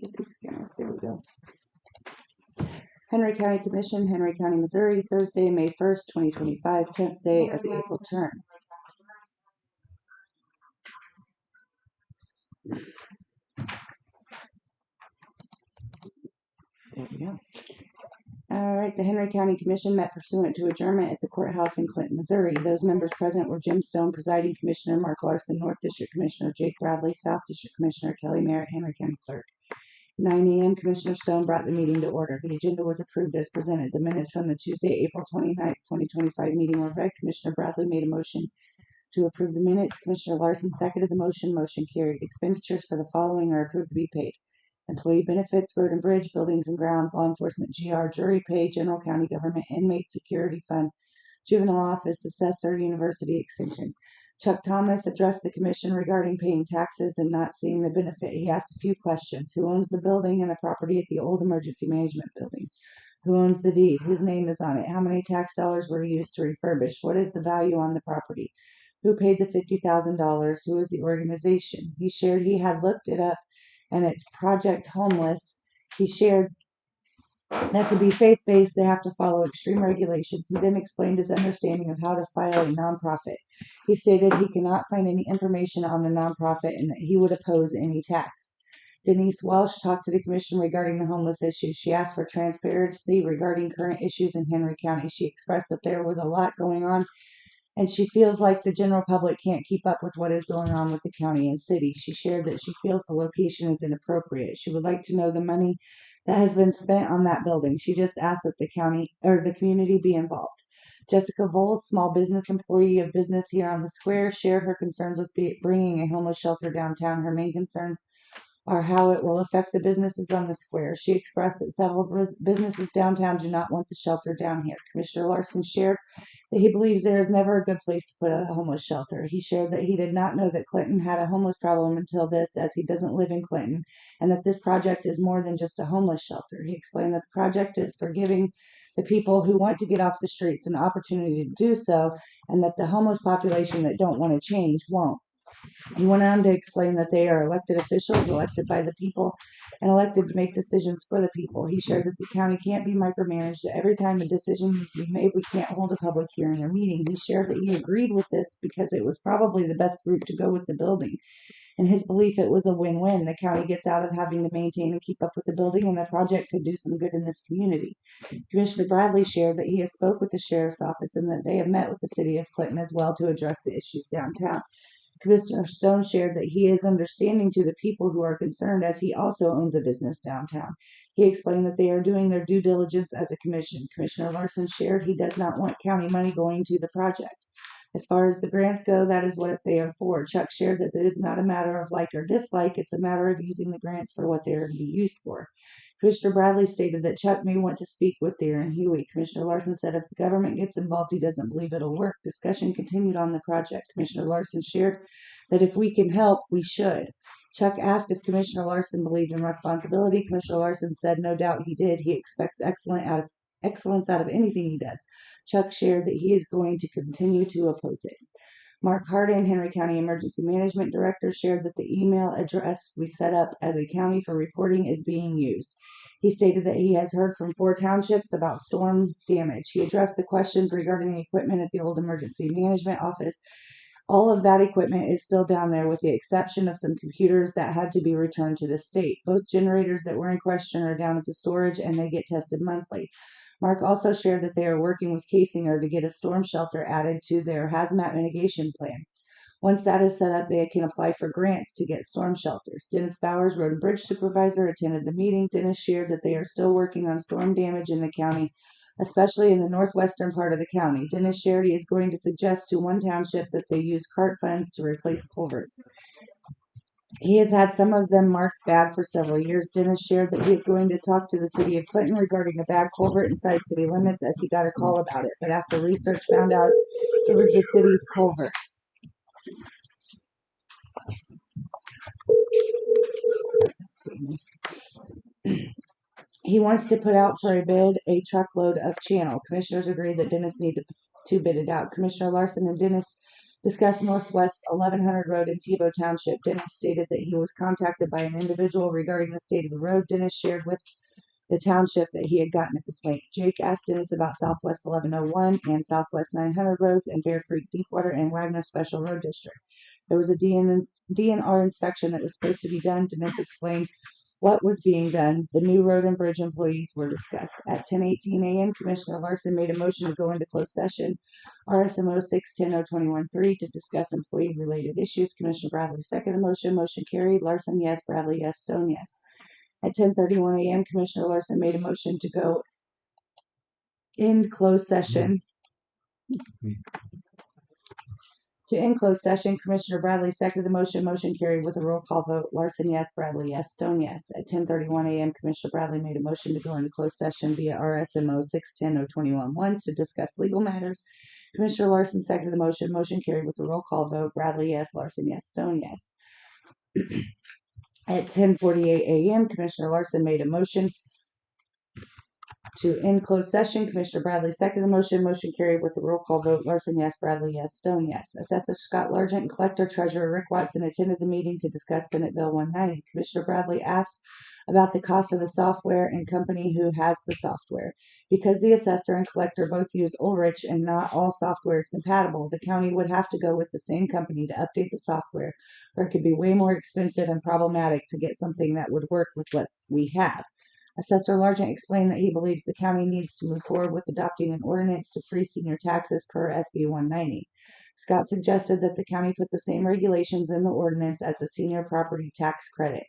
get these cameras. There we go. Henry County Commission, Henry County, Missouri, Thursday, May 1st, 2025, 10th day of the April term. There we go. All right, the Henry County Commission met pursuant to adjournment at the courthouse in Clinton, Missouri. Those members present were Jim Stone, presiding commissioner, Mark Larson, North District Commissioner, Jake Bradley, South District Commissioner, Kelly Merritt, Henry County Clerk. 9 a.m., Commissioner Stone brought the meeting to order. The agenda was approved as presented. The minutes from the Tuesday, April 29th, 2025 meeting were read. Commissioner Bradley made a motion to approve the minutes. Commissioner Larson seconded the motion. Motion carried. Expenditures for the following are approved to be paid: employee benefits, road and bridge, buildings and grounds, law enforcement, GR, jury pay, general county government, inmate security fund, juvenile office, assessor, university extension. Chuck Thomas addressed the commission regarding paying taxes and not seeing the benefit. He asked a few questions. Who owns the building and the property at the old emergency management building? Who owns the deed? Whose name is on it? How many tax dollars were used to refurbish? What is the value on the property? Who paid the $50,000? Who is the organization? He shared he had looked it up and it's Project Homeless. He shared that to be faith-based, they have to follow extreme regulations. He then explained his understanding of how to file a nonprofit. He stated he cannot find any information on the nonprofit and that he would oppose any tax. Denise Welsh talked to the commission regarding the homeless issue. She asked for transparency regarding current issues in Henry County. She expressed that there was a lot going on and she feels like the general public can't keep up with what is going on with the county and city. She shared that she feels the location is inappropriate. She would like to know the money that has been spent on that building. She just asked that the county or the community be involved. Jessica Voles, small business employee of business here on the square, shared her concerns with bringing a homeless shelter downtown. Her main concern are how it will affect the businesses on the square. She expressed that several businesses downtown do not want the shelter down here. Commissioner Larson shared that he believes there is never a good place to put a homeless shelter. He shared that he did not know that Clinton had a homeless problem until this, as he doesn't live in Clinton, and that this project is more than just a homeless shelter. He explained that the project is for giving the people who want to get off the streets an opportunity to do so, and that the homeless population that don't want to change won't. He went on to explain that they are elected officials, elected by the people, and elected to make decisions for the people. He shared that the county can't be micromanaged, that every time a decision needs to be made, we can't hold a public hearing or meeting. He shared that he agreed with this because it was probably the best route to go with the building. In his belief, it was a win-win. The county gets out of having to maintain and keep up with the building, and the project could do some good in this community. Commissioner Bradley shared that he has spoke with the sheriff's office and that they have met with the city of Clinton as well to address the issues downtown. Commissioner Stone shared that he is understanding to the people who are concerned as he also owns a business downtown. He explained that they are doing their due diligence as a commission. Commissioner Larson shared he does not want county money going to the project. As far as the grants go, that is what they are for. Chuck shared that it is not a matter of like or dislike, it's a matter of using the grants for what they are to be used for. Commissioner Bradley stated that Chuck may want to speak with Darren Huey. Commissioner Larson said if the government gets involved, he doesn't believe it'll work. Discussion continued on the project. Commissioner Larson shared that if we can help, we should. Chuck asked if Commissioner Larson believed in responsibility. Commissioner Larson said no doubt he did. He expects excellence out of anything he does. Chuck shared that he is going to continue to oppose it. Mark Hardin, Henry County Emergency Management Director, shared that the email address we set up as a county for reporting is being used. He stated that he has heard from 4 townships about storm damage. He addressed the questions regarding the equipment at the old emergency management office. All of that equipment is still down there with the exception of some computers that had to be returned to the state. Both generators that were in question are down at the storage and they get tested monthly. Mark also shared that they are working with Casinger to get a storm shelter added to their hazmat mitigation plan. Once that is set up, they can apply for grants to get storm shelters. Dennis Bowers, Road and Bridge Supervisor, attended the meeting. Dennis shared that they are still working on storm damage in the county, especially in the northwestern part of the county. Dennis shared he is going to suggest to one township that they use CART funds to replace culverts. He has had some of them marked bad for several years. Dennis shared that he is going to talk to the city of Clinton regarding a bad culvert inside city limits as he got a call about it. But after research found out it was the city's culvert. He wants to put out for a bid a truckload of channel. Commissioners agreed that Dennis needed to bid it out. Commissioner Larson and Dennis Discuss Northwest 1100 Road in Tebow Township. Dennis stated that he was contacted by an individual regarding the state of the road. Dennis shared with the township that he had gotten a complaint. Jake asked Dennis about Southwest 1101 and Southwest 900 roads and Bear Creek Deepwater and Wagner Special Road District. There was a DNR inspection that was supposed to be done. Dennis explained what was being done. The new road and bridge employees were discussed. At 10:18 a.m., Commissioner Larson made a motion to go into closed session, RSMO 610-021-3, to discuss employee-related issues. Commissioner Bradley seconded the motion. Motion carried. Larson, yes. Bradley, yes. Stone, yes. At 10:31 a.m., Commissioner Larson made a motion to go in closed session. To end closed session, Commissioner Bradley seconded the motion. Motion carried with a roll call vote. Larson, yes. Bradley, yes. Stone, yes. At 10:31 a.m., Commissioner Bradley made a motion to go into closed session via RSMO 610-021-1 to discuss legal matters. Commissioner Larson seconded the motion. Motion carried with a roll call vote. Bradley, yes. Larson, yes. Stone, yes. At 10:48 a.m., Commissioner Larson made a motion to end closed session. Commissioner Bradley seconded the motion. Motion carried with a roll call vote. Larson, yes. Bradley, yes. Stone, yes. Assessor Scott Largent and Collector Treasurer Rick Watson attended the meeting to discuss Senate Bill 190. Commissioner Bradley asked about the cost of the software and company who has the software. Because the assessor and collector both use Ulrich and not all software is compatible, the county would have to go with the same company to update the software, or it could be way more expensive and problematic to get something that would work with what we have. Assessor Largent explained that he believes the county needs to move forward with adopting an ordinance to freeze senior taxes per SB 190. Scott suggested that the county put the same regulations in the ordinance as the senior property tax credit,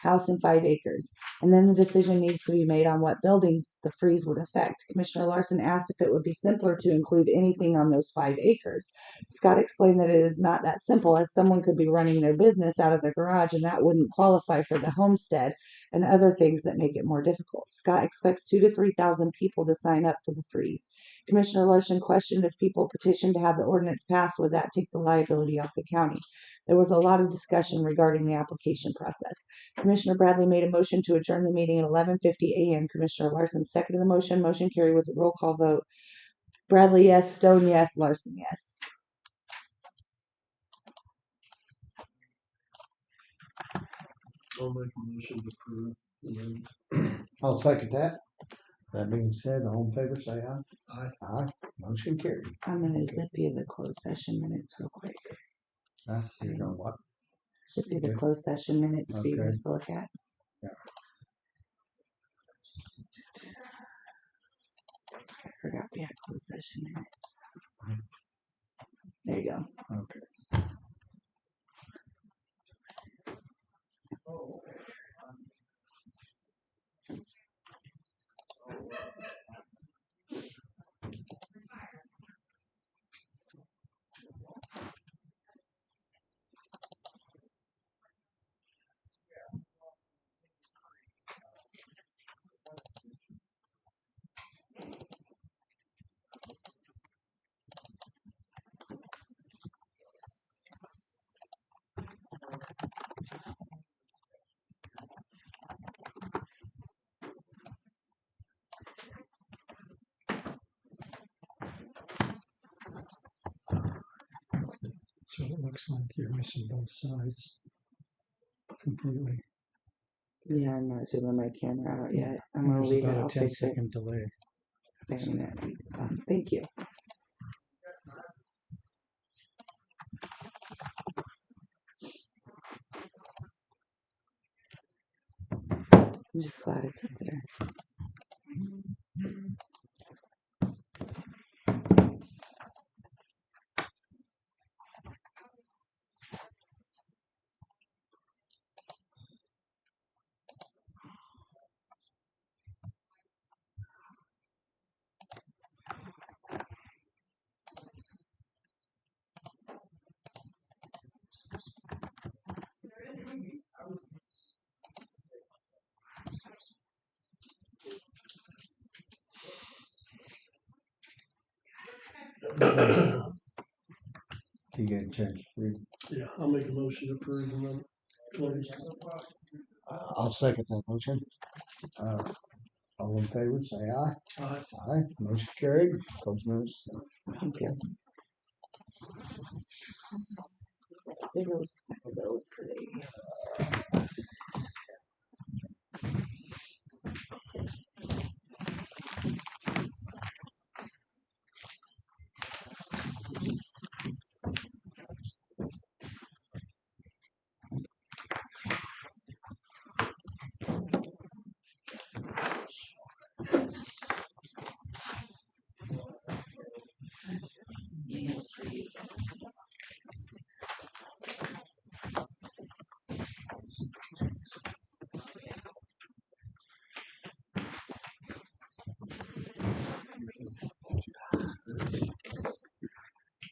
house and 5 acres, and then the decision needs to be made on what buildings the freeze would affect. Commissioner Larson asked if it would be simpler to include anything on those 5 acres. Scott explained that it is not that simple, as someone could be running their business out of their garage and that wouldn't qualify for the homestead and other things that make it more difficult. Scott expects 2,000 to 3,000 people to sign up for the freeze. Commissioner Larson questioned if people petitioned to have the ordinance passed, would that take the liability off the county? There was a lot of discussion regarding the application process. Commissioner Bradley made a motion to adjourn the meeting at 11:50 a.m. Commissioner Larson seconded the motion. Motion carried with a roll call vote. Bradley, yes. Stone, yes. Larson, yes. I'll make a motion to approve. I'll second that. That being said, all in favor, say aye. Aye. Aye. Motion carried. I'm going to zip you the closed session minutes real quick. You're gonna what? Zip you the closed session minutes for you guys to look at. Yeah. I forgot we had closed session minutes. There you go. Okay. So it looks like you're missing both sides completely. Yeah, I'm not zooming my camera out yet. I'm going to There's leave it. about I'll a 10 fix it. second delay. Thank you. I'm just glad it's up there. You get a chance to read. Yeah, I'll make a motion to approve and then close. I'll second that motion. All in favor, say aye. Aye. Aye. Motion carried. Close minutes. Thank you. Big old stack of bills today.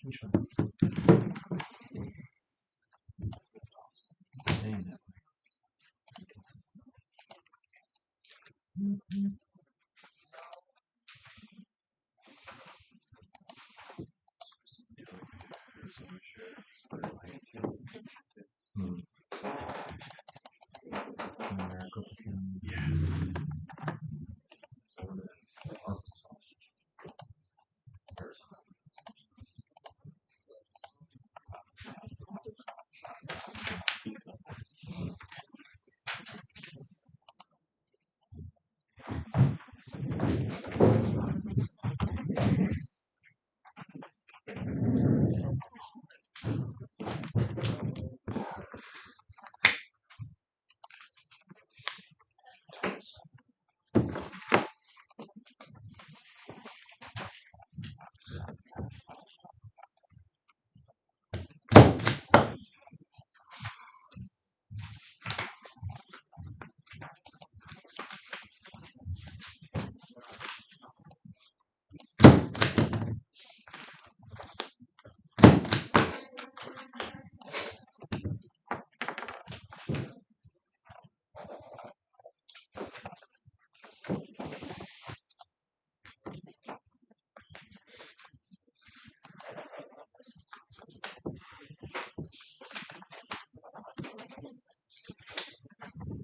Which one? Damn that. Hmm. Maricopa County. Arkansas. Arizona.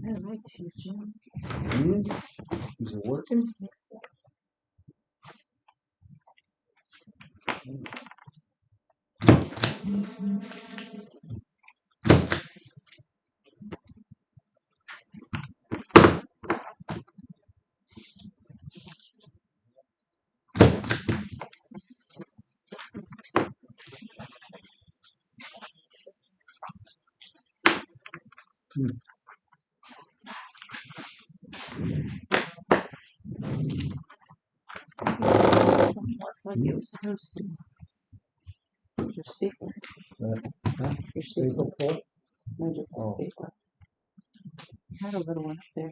I like you, Jim. Is it working? Doesn't work like it was supposed to. Where's your stapler? Huh? Your stapler. Full? No, just a Oh. stapler. I had a little one up there.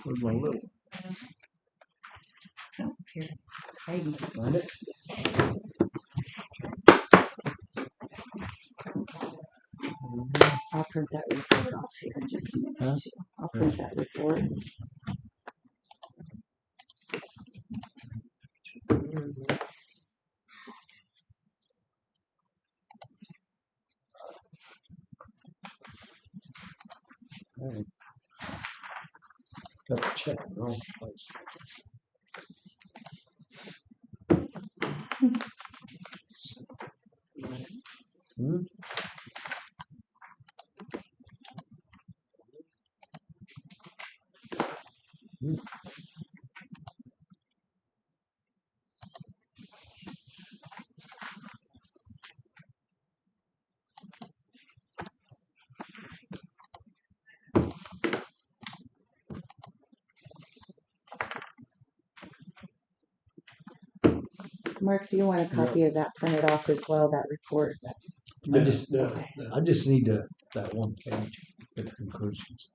Where's my little? Oh, here. It's hiding. Find it? I'll print that report off here in just a minute. Huh? Too. I'll print that report. Alright. Got to check the wrong place. Hmm? Mark, do you want a copy of that printed off as well, that report? I just need that one page with conclusions.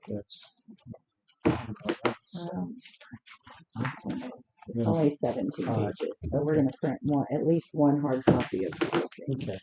That's. This one is, it's Yeah. only 17 Alright. pages, so we're gonna print one, at least one hard copy of the whole thing. Okay.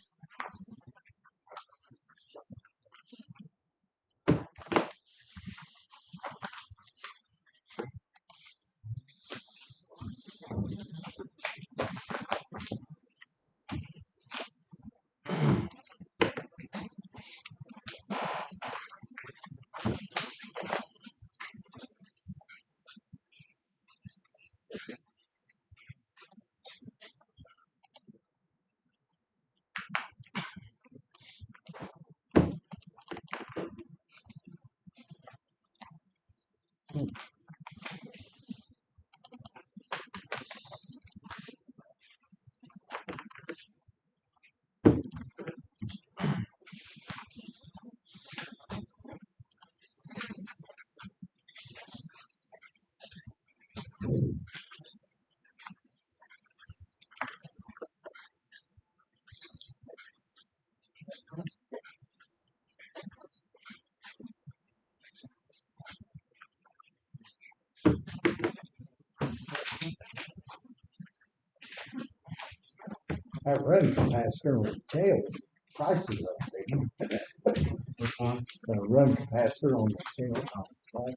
That run capacitor on the tail, prices up, big. Which one? The run capacitor on the tail. Right?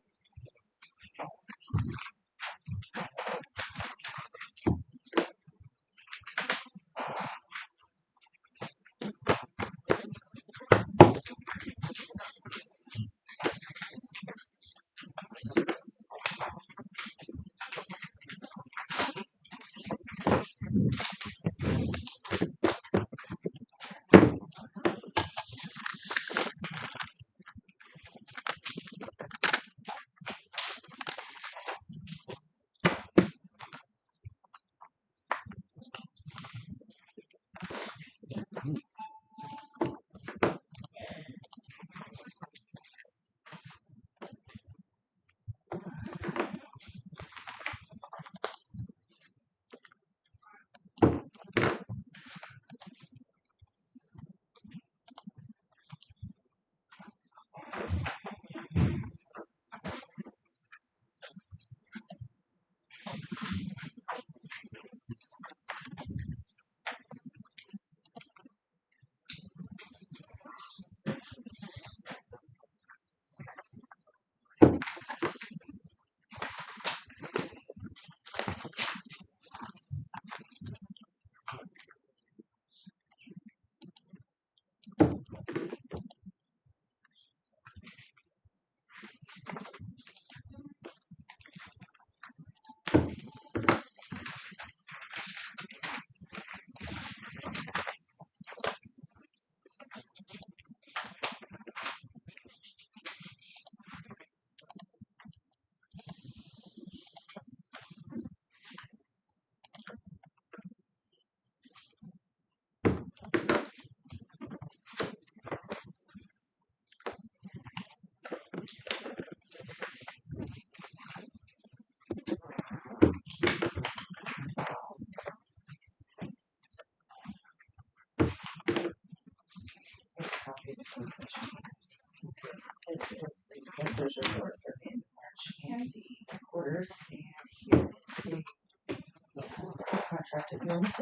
This is the treasure report for the end of March and the quarters, and here is the contract agreements.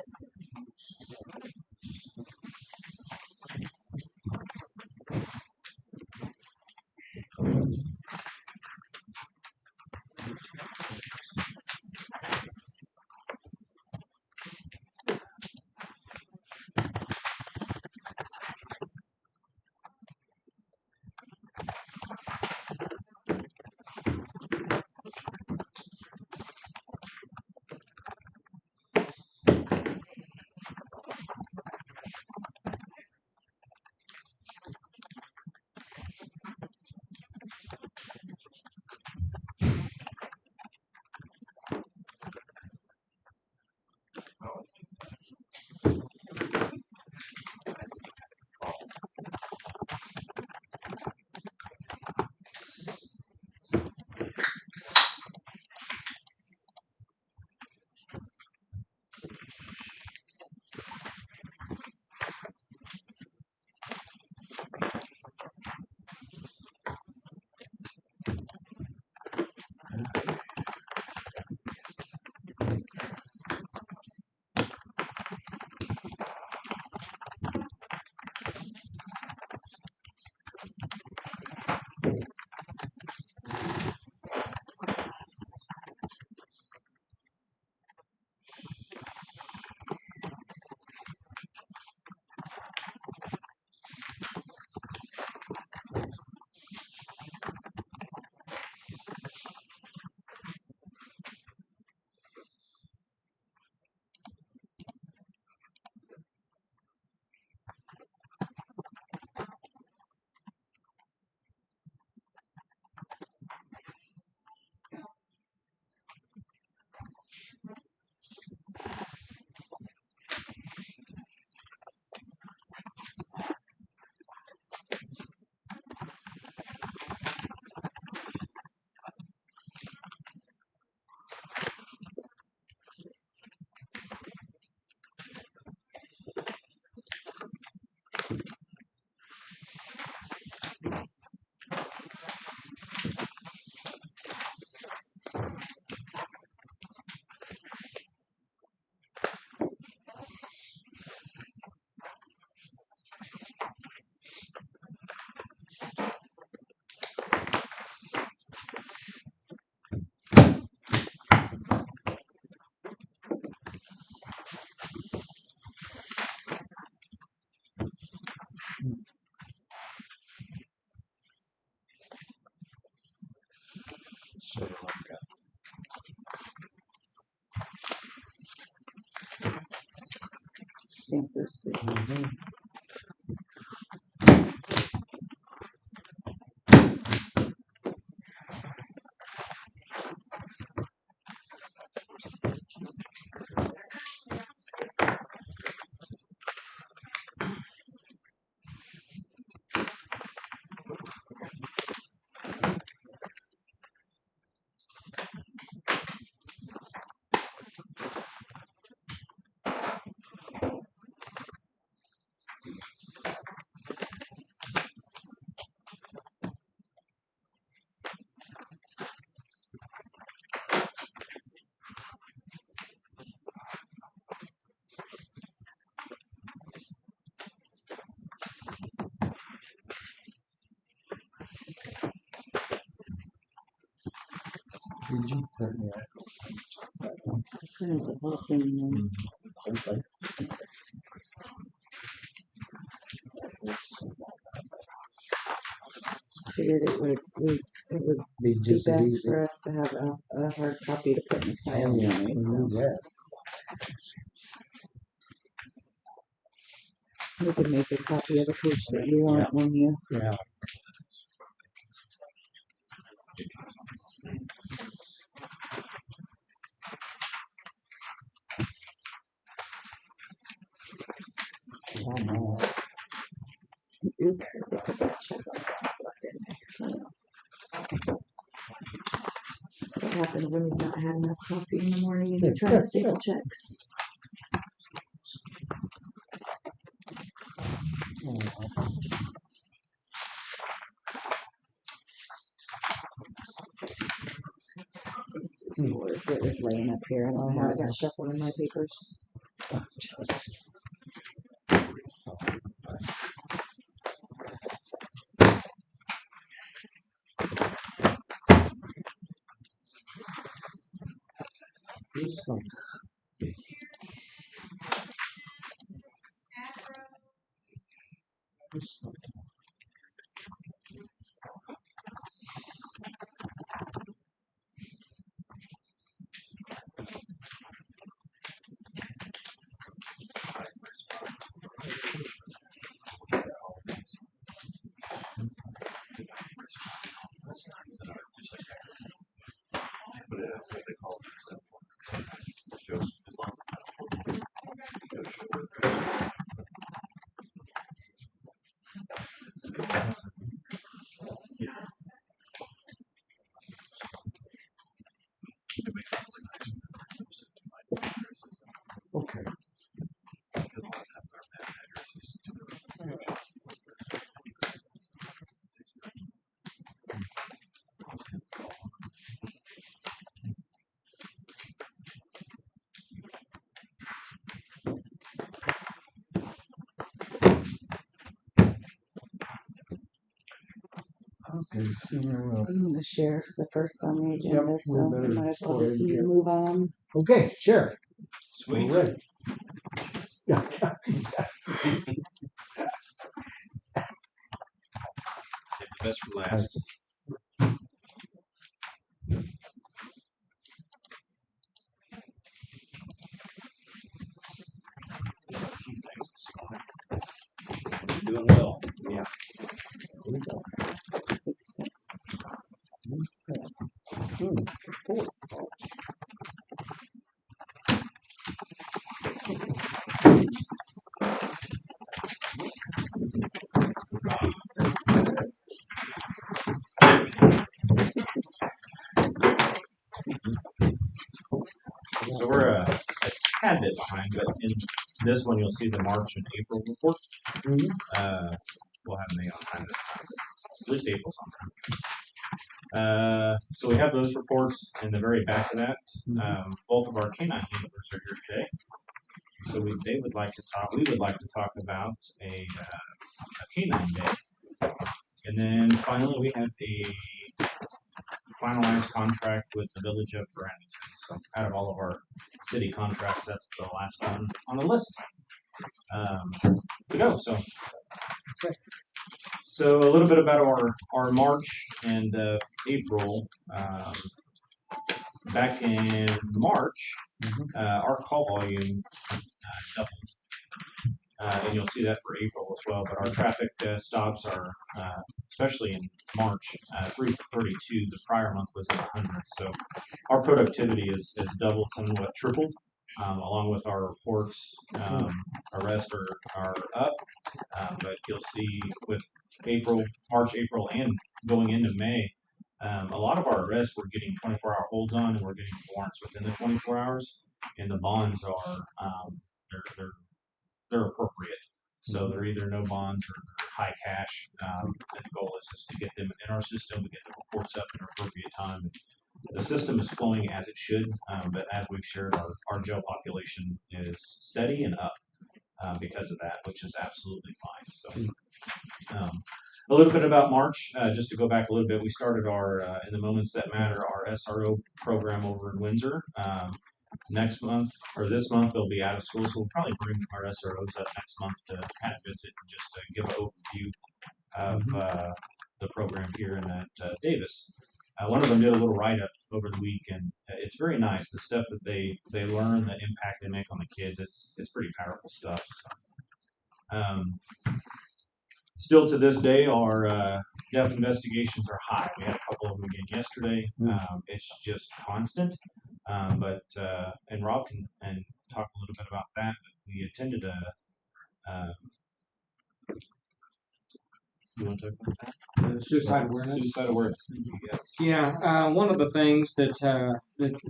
sort of like that. Stamp those, please. Mhm. Did you print me out? I printed the whole thing, and Okay. figured it would Be be just as best easy. for us to have a hard copy to put in the file Oh, yeah, anyway, we so do that. we could make a copy of the page that you want when you. Yeah. Oh, no. Oops, I did put that check on the That's what happens when you've not had enough coffee in the morning and you're trying to staple checks. Oh, It was laying up here. I don't know how it got shuffled in my papers. this one. This one. But what they call it, as long as it's Okay. Okay, so The sheriff's the first on the agenda, we so better we might as well go just ahead and need to get- move on. Okay, Sheriff, Sweet. we're ready. Yeah. Save the best for last. Doing well. So we're a tad bit behind, but in this one you'll see the March and April report. Mhm. We'll have May on time this time, at least April's on time. So we have those reports in the very back of that. Both of our canine handlers are here today. So they would like to talk. We would like to talk about a canine day, and then finally we have a finalized contract with the village of Brandon. So out of all of our city contracts, that's the last one on the list. To go. So a little bit about our March and April back in March, Mhm. our call volume doubled. And you'll see that for April as well. But our traffic stops are, especially in March, 332. The prior month was at 100. So our productivity is doubled, somewhat tripled. Along with our reports, our rest are up. But you'll see with March, April, and going into May, a lot of our arrests we're getting 24-hour holds on, and we're getting warrants within the 24 hours, and the bonds are they're they're appropriate. So they're either no bonds or they're high cash. And the goal is just to get them in our system, to get the reports up in an appropriate time. The system is flowing as it should, but as we've shared, our jail population is steady and up because of that, which is absolutely fine. So, a little bit about March, just to go back a little bit, we started our In the Moments That Matter, our SRO program over in Windsor. Next month or this month they'll be out of school, so we'll probably bring our SROs up next month to kind of visit and just give an overview of the program here in Davis. One of them did a little write-up over the week, and it's very nice. The stuff that they learn, the impact they make on the kids, it's pretty powerful stuff. So, still to this day, our death investigations are high. We had a couple of them again yesterday. It's just constant. And Rob can talk a little bit about that. But we attended a. You want to talk about that? Suicide awareness. Suicide awareness. Yes. Yeah, one of the things that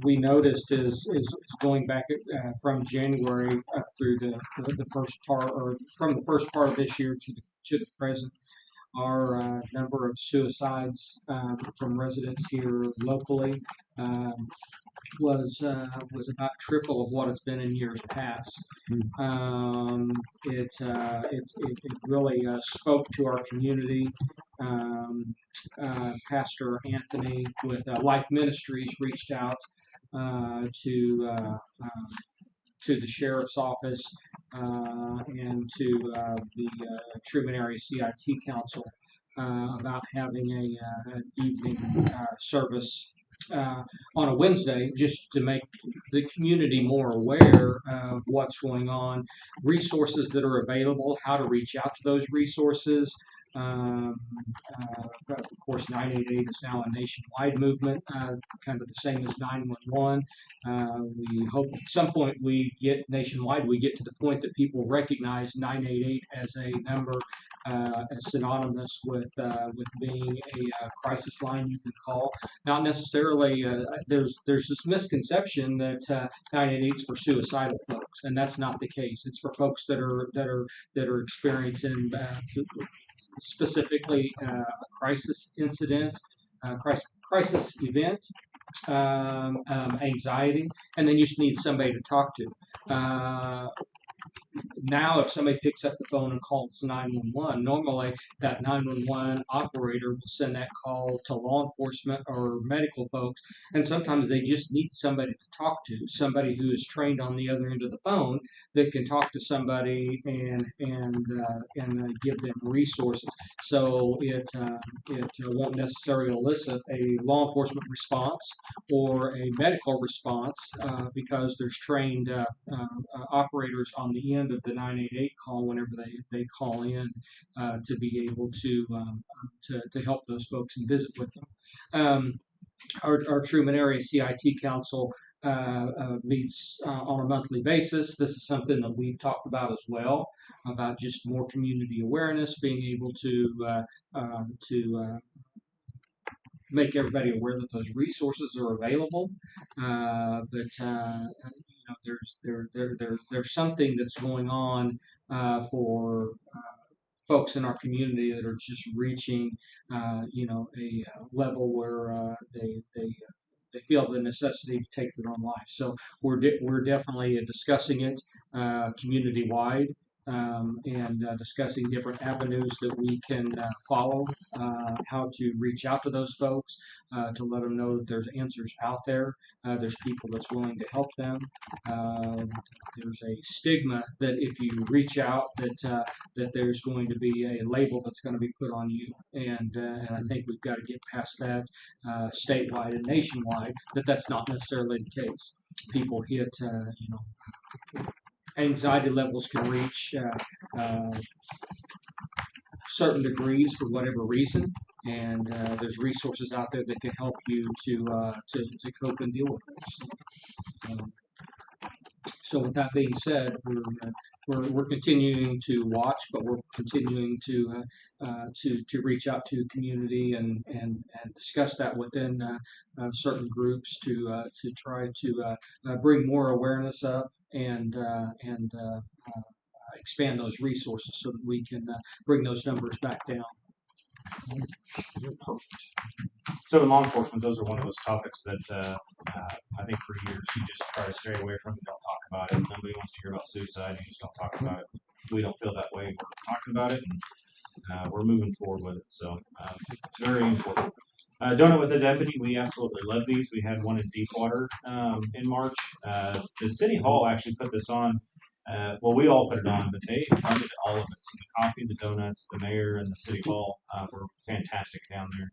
we noticed is going back from January up through the first part, or from the first part of this year to the present, our number of suicides from residents here locally was about triple of what it's been in years past. It really spoke to our community. Pastor Anthony with Life Ministries reached out to the sheriff's office and to the Truman Area CIT Council about having an evening service on a Wednesday, just to make the community more aware of what's going on, resources that are available, how to reach out to those resources. Of course, 988 is now a nationwide movement, kind of the same as 911. We hope at some point we get nationwide, we get to the point that people recognize 988 as a number synonymous with being a crisis line you can call. Not necessarily. There's this misconception that 988 is for suicidal folks, and that's not the case. It's for folks that are experiencing specifically a crisis incident, crisis event, anxiety, and then you just need somebody to talk to. Now, if somebody picks up the phone and calls 911, normally that 911 operator will send that call to law enforcement or medical folks, and sometimes they just need somebody to talk to, somebody who is trained on the other end of the phone that can talk to somebody and give them resources. So it won't necessarily elicit a law enforcement response or a medical response because there's trained operators on the end of the 988 call whenever they call in to be able to help those folks and visit with them. Our Truman Area CIT Council meets on a monthly basis. This is something that we've talked about as well, about just more community awareness, being able to make everybody aware that those resources are available. There's something that's going on for folks in our community that are just reaching, a level where they feel the necessity to take their own life. So we're definitely discussing it community wide. and discussing different avenues that we can follow, how to reach out to those folks, to let them know that there's answers out there. There's people that's willing to help them. There's a stigma that if you reach out, that there's going to be a label that's going to be put on you, and I think we've got to get past that statewide and nationwide. That's not necessarily the case. People hit, anxiety levels can reach certain degrees for whatever reason, and there's resources out there that can help you to cope and deal with those. So with that being said, we're continuing to watch, but we're continuing to reach out to community and discuss that within certain groups to try to bring more awareness up and expand those resources so that we can bring those numbers back down. So in law enforcement, those are one of those topics that I think for years you just try to stay away from. Don't talk about it. Nobody wants to hear about suicide. You just don't talk about it. We don't feel that way. We're talking about it, and we're moving forward with it. So it's very important. Donut with a Deputy, we absolutely love these. We had one in Deepwater in March. The City Hall actually put this on. Well, we all put it on, but they funded all of it. So the coffee, the donuts, the mayor, and the City Hall were fantastic down there.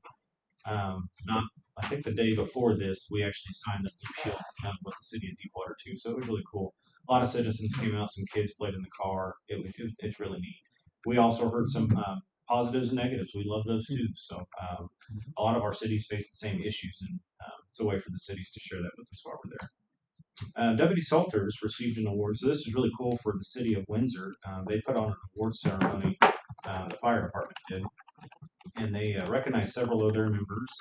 I think the day before this, we actually signed a blue shield with the City of Deepwater too. So it was really cool. A lot of citizens came out. Some kids played in the car. It's really neat. We also heard some positives and negatives. We love those too. So a lot of our cities face the same issues, and it's a way for the cities to share that with us while we're there. Deputy Salters received an award. So this is really cool for the City of Windsor. They put on an award ceremony. The fire department did, and they recognized several of their members,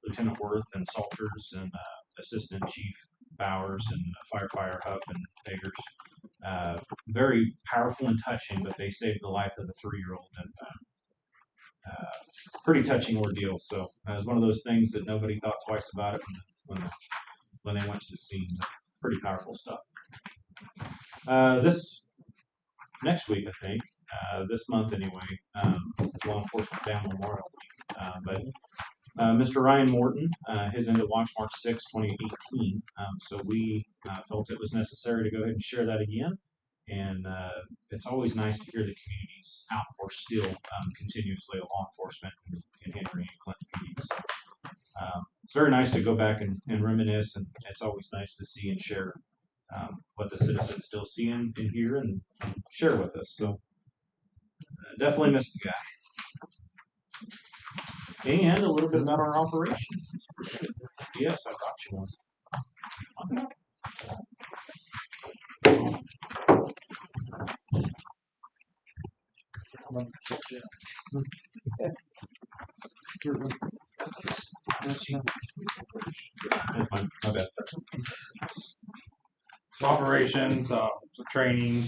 Lieutenant Worth and Salters, and Assistant Chief Bowers, and Firefighter Huff and Eggers. Very powerful and touching, but they saved the life of the 3-year-old, and pretty touching ordeal. So it was one of those things that nobody thought twice about it when they went to the scene. Pretty powerful stuff. This next week, I think, this month anyway, is Law Enforcement Down Memorial Week. But Mr. Ryan Morton, his end of Watch March 6, 2018. So we felt it was necessary to go ahead and share that again. And it's always nice to hear the communities out for still continuously law enforcement in Henry and Clinton PDs. So, it's very nice to go back and reminisce, and it's always nice to see and share what the citizens still see and hear and share with us. So definitely miss the guy. And a little bit about our operations. Yes, I got you one. That's my bad. So operations, some training.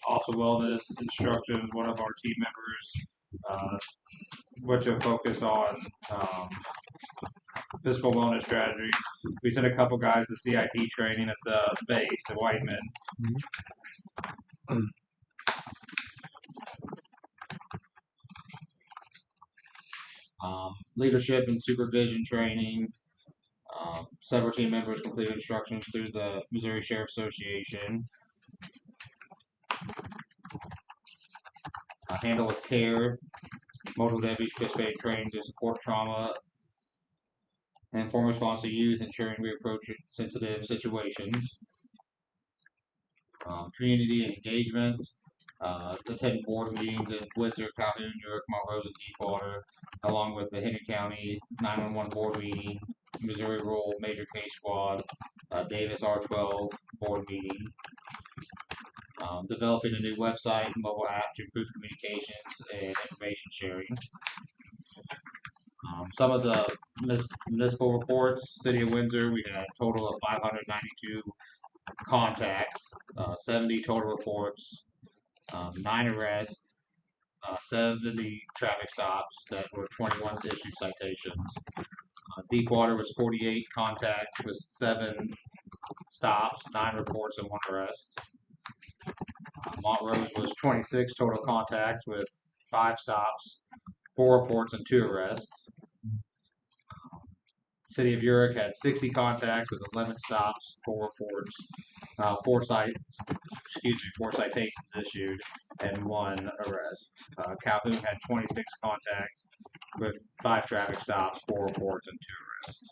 Also wellness instruction. One of our team members, which will focus on physical wellness strategies. We sent a couple guys to CIT training at the base at Whiteman. Leadership and supervision training. Several team members completed instructions through the Missouri Sheriff Association. Handle with care. Multiple deputies participated in training to support trauma and inform response to youth, ensuring we approach sensitive situations. Community engagement. Attend board meetings in Windsor, Calhoun, Newark, Montrose, and Deepwater, along with the Henry County 911 board meeting, Missouri Rural Major Case Squad, Davis R12 board meeting. Developing a new website and mobile app to improve communications and information sharing. Some of the municipal reports, City of Windsor, we had a total of 592 contacts, 70 total reports, 9 arrests, 70 traffic stops that were 21 issued citations. Deepwater was 48 contacts with 7 stops, 9 reports, and 1 arrest. Montrose was 26 total contacts with 5 stops, 4 reports, and 2 arrests. City of Urick had 60 contacts with 11 stops, 4 reports, 4 citations issued, and 1 arrest. Calhoun had 26 contacts with 5 traffic stops, 4 reports, and 2 arrests.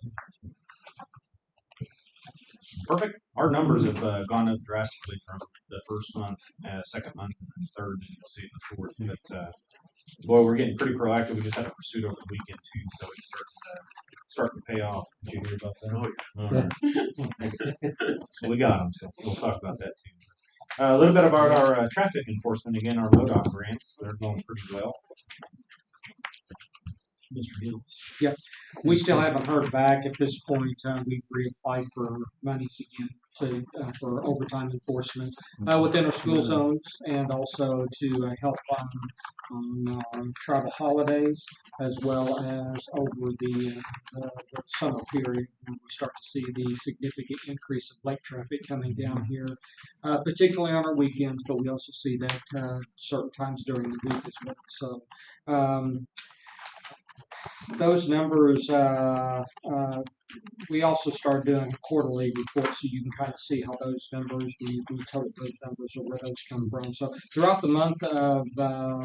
Perfect. Our numbers have gone up drastically from the first month, second month, and then third, and you'll see it in the fourth. But boy, we're getting pretty proactive. We just had a pursuit over the weekend too, so it's starting to pay off. Did you hear about that? Oh yeah. So we got them. So we'll talk about that too. A little bit about our traffic enforcement. Again, our MoDOT grants. They're going pretty well. Mr. Hill. We still haven't heard back at this point. We've reapplied for monies again for overtime enforcement within our school zones, and also to help on travel holidays, as well as over the summer period when we start to see the significant increase of lake traffic coming down here, particularly on our weekends, but we also see that certain times during the week as well. So those numbers, we also start doing quarterly reports, so you can kind of see how those numbers, we total those numbers or where those come from. So throughout the month of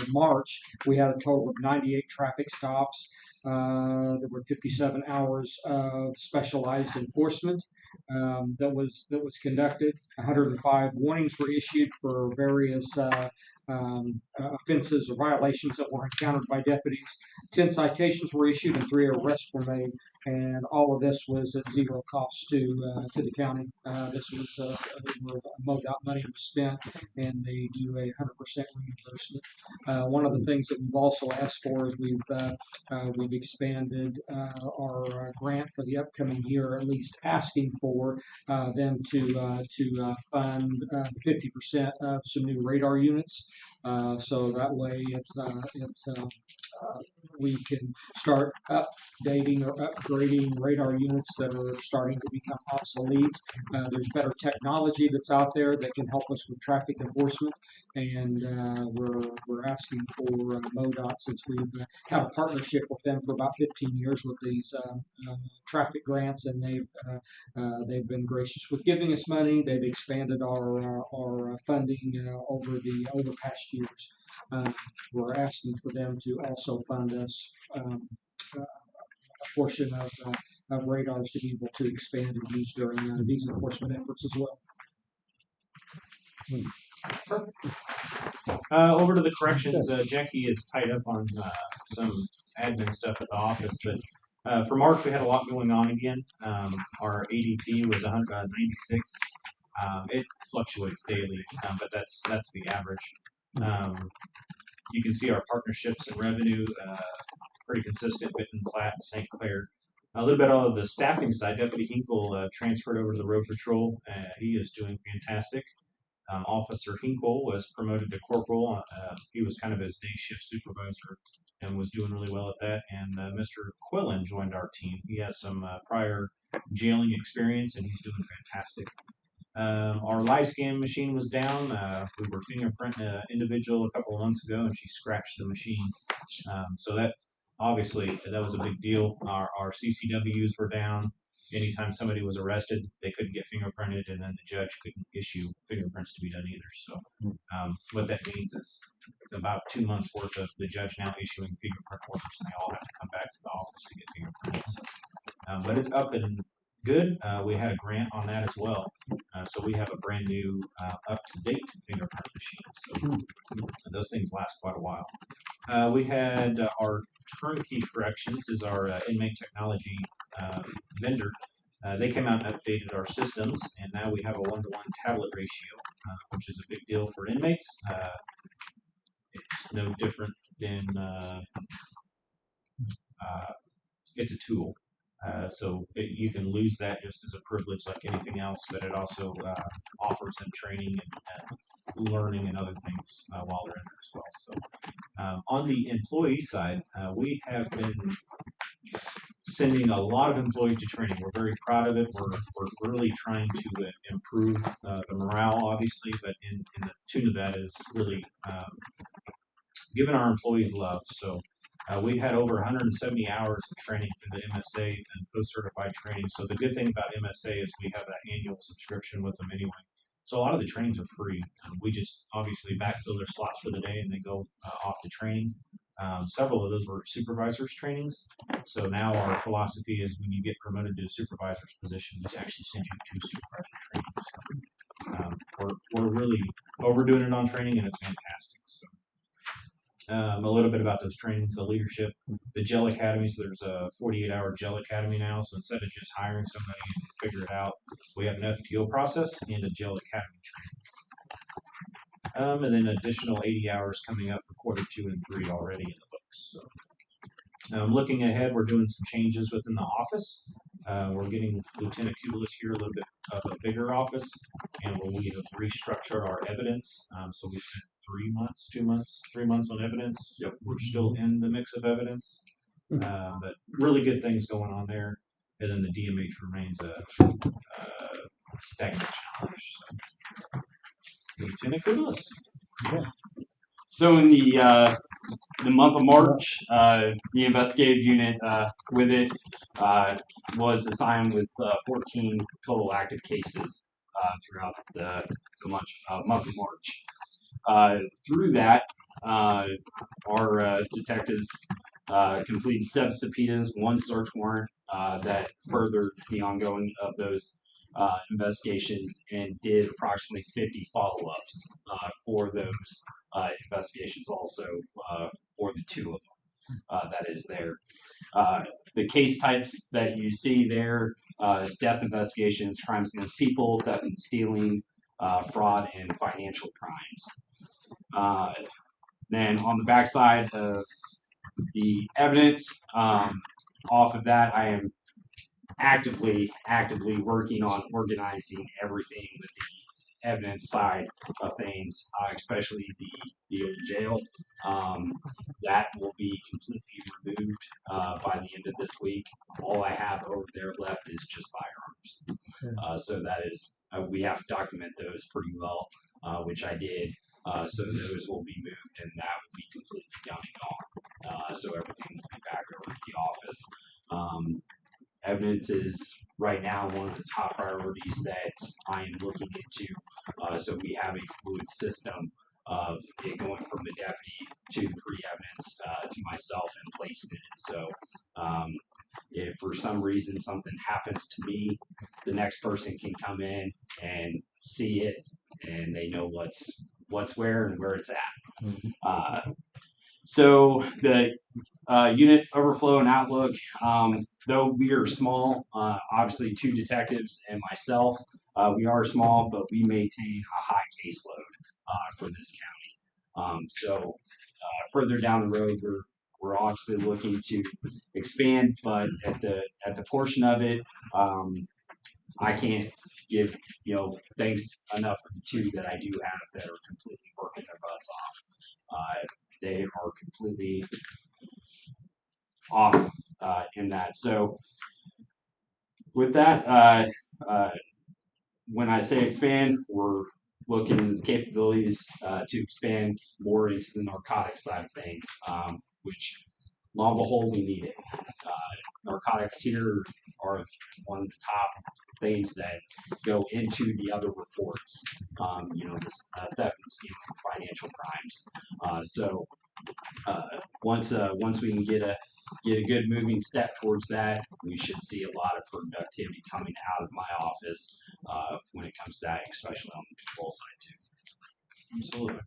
March, we had a total of 98 traffic stops. There were 57 hours of specialized enforcement that was conducted. 105 warnings were issued for various offenses or violations that were encountered by deputies. 10 citations were issued and 3 arrests were made, and all of this was at zero cost to the county. This was where MoDOT money was spent, and they do a 100% reimbursement. One of the things that we've also asked for is we've expanded our grant for the upcoming year, at least asking for them to fund 50% of some new radar units. So that way we can start updating or upgrading radar units that are starting to become obsolete. There's better technology that's out there that can help us with traffic enforcement, and we're asking for MoDOT, since we've had a partnership with them for about 15 years with these traffic grants, and they've been gracious with giving us money. They've expanded our funding over the past years. We're asking for them to also fund us a portion of radars to be able to expand and use during these enforcement efforts as well. Over to the corrections. Jackie is tied up on some admin stuff at the office, but for March we had a lot going on again. Our ADP was 196. It fluctuates daily, but that's the average. You can see our partnerships and revenue pretty consistent. Witten, Platte, St. Clair. A little bit on the staffing side, Deputy Hinkle transferred over to the road patrol. He is doing fantastic. Officer Hinkle was promoted to corporal. He was kind of his day shift supervisor and was doing really well at that. And Mr. Quillen joined our team. He has some prior jailing experience, and he's doing fantastic. Our live scan machine was down. We were fingerprinting an individual a couple of months ago, and she scratched the machine. So that obviously that was a big deal. Our CCWs were down. Anytime somebody was arrested, they couldn't get fingerprinted, and then the judge couldn't issue fingerprints to be done either. So what that means is about 2 months worth of the judge now issuing fingerprint orders, and they all have to come back to the office to get fingerprinted. So, but it's up and good. We had a grant on that as well. So we have a brand new up-to-date fingerprint machine. So those things last quite a while. We had our Turnkey Corrections is our inmate technology vendor. They came out and updated our systems, and now we have a 1-to-1 tablet ratio, which is a big deal for inmates. It's no different than it's a tool. So you can lose that just as a privilege like anything else, but it also offers them training and learning and other things while they're in there as well. So on the employee side, we have been sending a lot of employees to training. We're very proud of it. We're really trying to improve the morale, obviously, but in the tune of that is really giving our employees love. So we've had over 170 hours of training through the MSA and post-certified training. So the good thing about MSA is we have that annual subscription with them anyway. So a lot of the trainings are free. We just obviously backfill their slots for the day and they go off to training. Several of those were supervisors trainings. So now our philosophy is when you get promoted to a supervisor's position, we actually send you to supervisor trainings. We're really overdoing it on training and it's fantastic. So a little bit about those trainings, the leadership, the GEL Academy. So there's a 48-hour GEL Academy now. So instead of just hiring somebody and figure it out, we have an FTO process and a GEL Academy training. And then additional 80 hours coming up for quarter 2 and 3 already in the books. So looking ahead, we're doing some changes within the office. We're getting Lieutenant Kubelis here a little bit of a bigger office, and we have restructured our evidence. So we spent 3 months on evidence. Yep, we're still in the mix of evidence, but really good things going on there. And then the DMH remains a stagnant challenge. So, Lieutenant Kubelis. So in the month of March, the investigative unit with it was assigned with 14 total active cases throughout the month of March. Through that, our detectives completed 7 subpoenas, 1 search warrant that furthered the ongoing of those investigations, and did approximately 50 follow-ups for those investigations also for the 2 of them that is there. The case types that you see there is death investigations, crimes against people, theft and stealing, fraud, and financial crimes. Then on the backside of the evidence, off of that, I am actively working on organizing everything with the evidence side of things, especially the old jail. That will be completely removed by the end of this week. All I have over there left is just firearms. So that is, we have to document those pretty well, which I did. So those will be moved and that will be completely done and gone. So everything will be back over to the office. Evidence is right now one of the top priorities that I am looking into. So we have a fluid system of it going from the deputy to the pre-evidence to myself and placing it. So if for some reason something happens to me, the next person can come in and see it, and they know what's where and where it's at. So the unit overflow and outlook, though we are small, obviously 2 detectives and myself, we are small, but we maintain a high caseload for this county. So further down the road, we're obviously looking to expand, but at the portion of it, I can't give thanks enough for the 2 that I do have that are completely working their butts off. They are completely awesome in that. So with that, when I say expand, we're looking at the capabilities to expand more into the narcotics side of things, which, lo and behold, we need it. Narcotics here are one of the top things that go into the other reports. This theft and stealing, financial crimes. So once we can get a good moving step towards that, we should see a lot of productivity coming out of my office when it comes to that, especially on the patrol side too. Absolutely.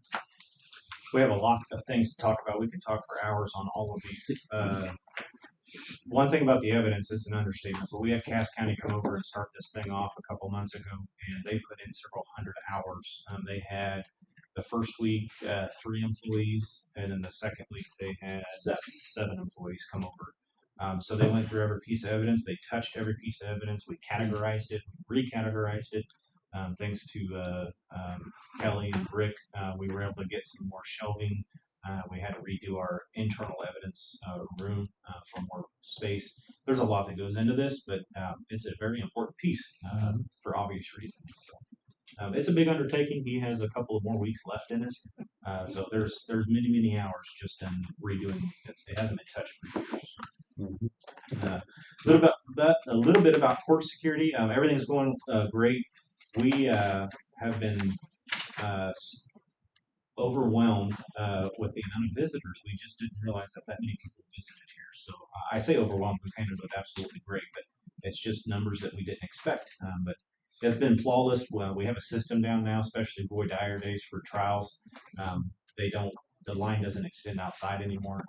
We have a lot of things to talk about. We could talk for hours on all of these. One thing about the evidence, it's an understatement, but we had Cass County come over and start this thing off a couple months ago, and they put in several hundred hours. They had the first week 3 employees, and then the second week they had 7 employees come over. So they went through every piece of evidence. They touched every piece of evidence. We categorized it, recategorized it. Thanks to Kelly and Rick, we were able to get some more shelving. We had to redo our internal evidence room for more space. there's a lot that goes into this, but it's a very important piece for obvious reasons. So, it's a big undertaking. He has a couple of more weeks left in it, so there's many hours just in redoing it. It hasn't been touched for years. A little bit about court security. Everything's going great. We have been overwhelmed with the amount of visitors. We just didn't realize that many people visited here. So I say overwhelmed. We've handled it absolutely great, but it's just numbers that we didn't expect. But it's been flawless. Well, we have a system down now, especially Boyd Dyer days for trials. The line doesn't extend outside anymore.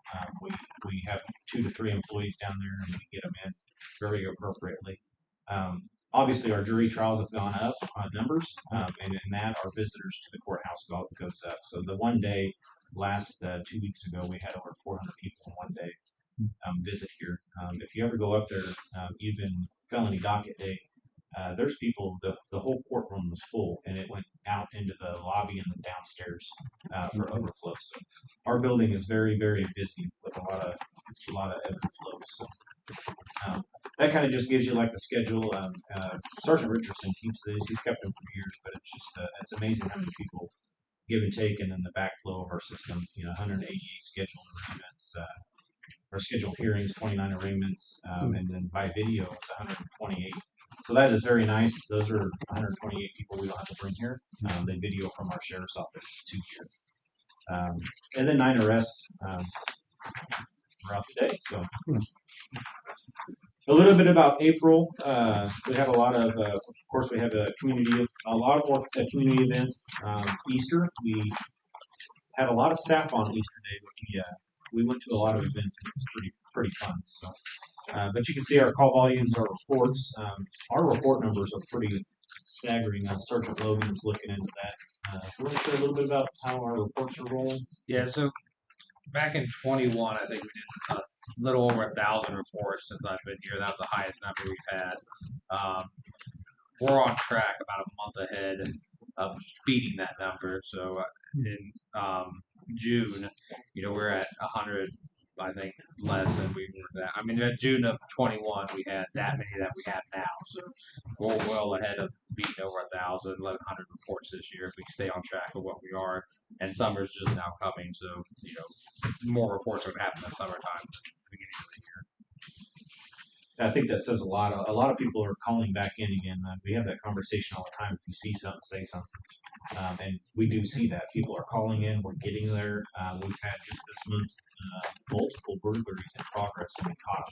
We have 2 to 3 employees down there, and we get them in very appropriately. Obviously, our jury trials have gone up on numbers, and in that, our visitors to the courthouse goes up. So the one day, last 2 weeks ago, we had over 400 people in one day visit here. If you ever go up there, even felony docket day, there's people, the whole courtroom was full, and it went out into the lobby and the downstairs for overflow. So our building is very busy with a lot of ebb and flow. So that kind of just gives you like the schedule. Sergeant Richardson keeps these; he's kept them for years, but it's just it's amazing how many people give and take, and then the backflow of our system. 188 scheduled arraignments. Or scheduled hearings, 29 arraignments, and then by video it's 128. So that is very nice. Those are 128 people we don't have to bring here. They video from our sheriff's office to here. And then 9 arrests throughout the day. So a little bit about April. We have a lot of course, we have a lot more community events. Easter, we had a lot of staff on Easter Day, but we went to a lot of events, and it was pretty fun. So, but you can see our call volumes, our reports. Our report numbers are pretty staggering. Sergeant Logan was looking into that. You want to share a little bit about how our reports are rolling? Yeah, so back in 21, I think we did a little over 1,000 reports since I've been here. That was the highest number we've had. We're on track about a month ahead of beating that number. So in June, we're at 100, I think, less than we were at. I mean, in June of 21, we had that many that we have now. So we're well ahead of beating over 1,000, 1,100 reports this year if we stay on track of what we are. And summer's just now coming, so more reports are going to happen in summertime at the beginning of the year. I think that says a lot. A lot of people are calling back in again. We have that conversation all the time. If you see something, say something. And we do see that. People are calling in. We're getting there. We've had just this month multiple burglaries in progress, and we caught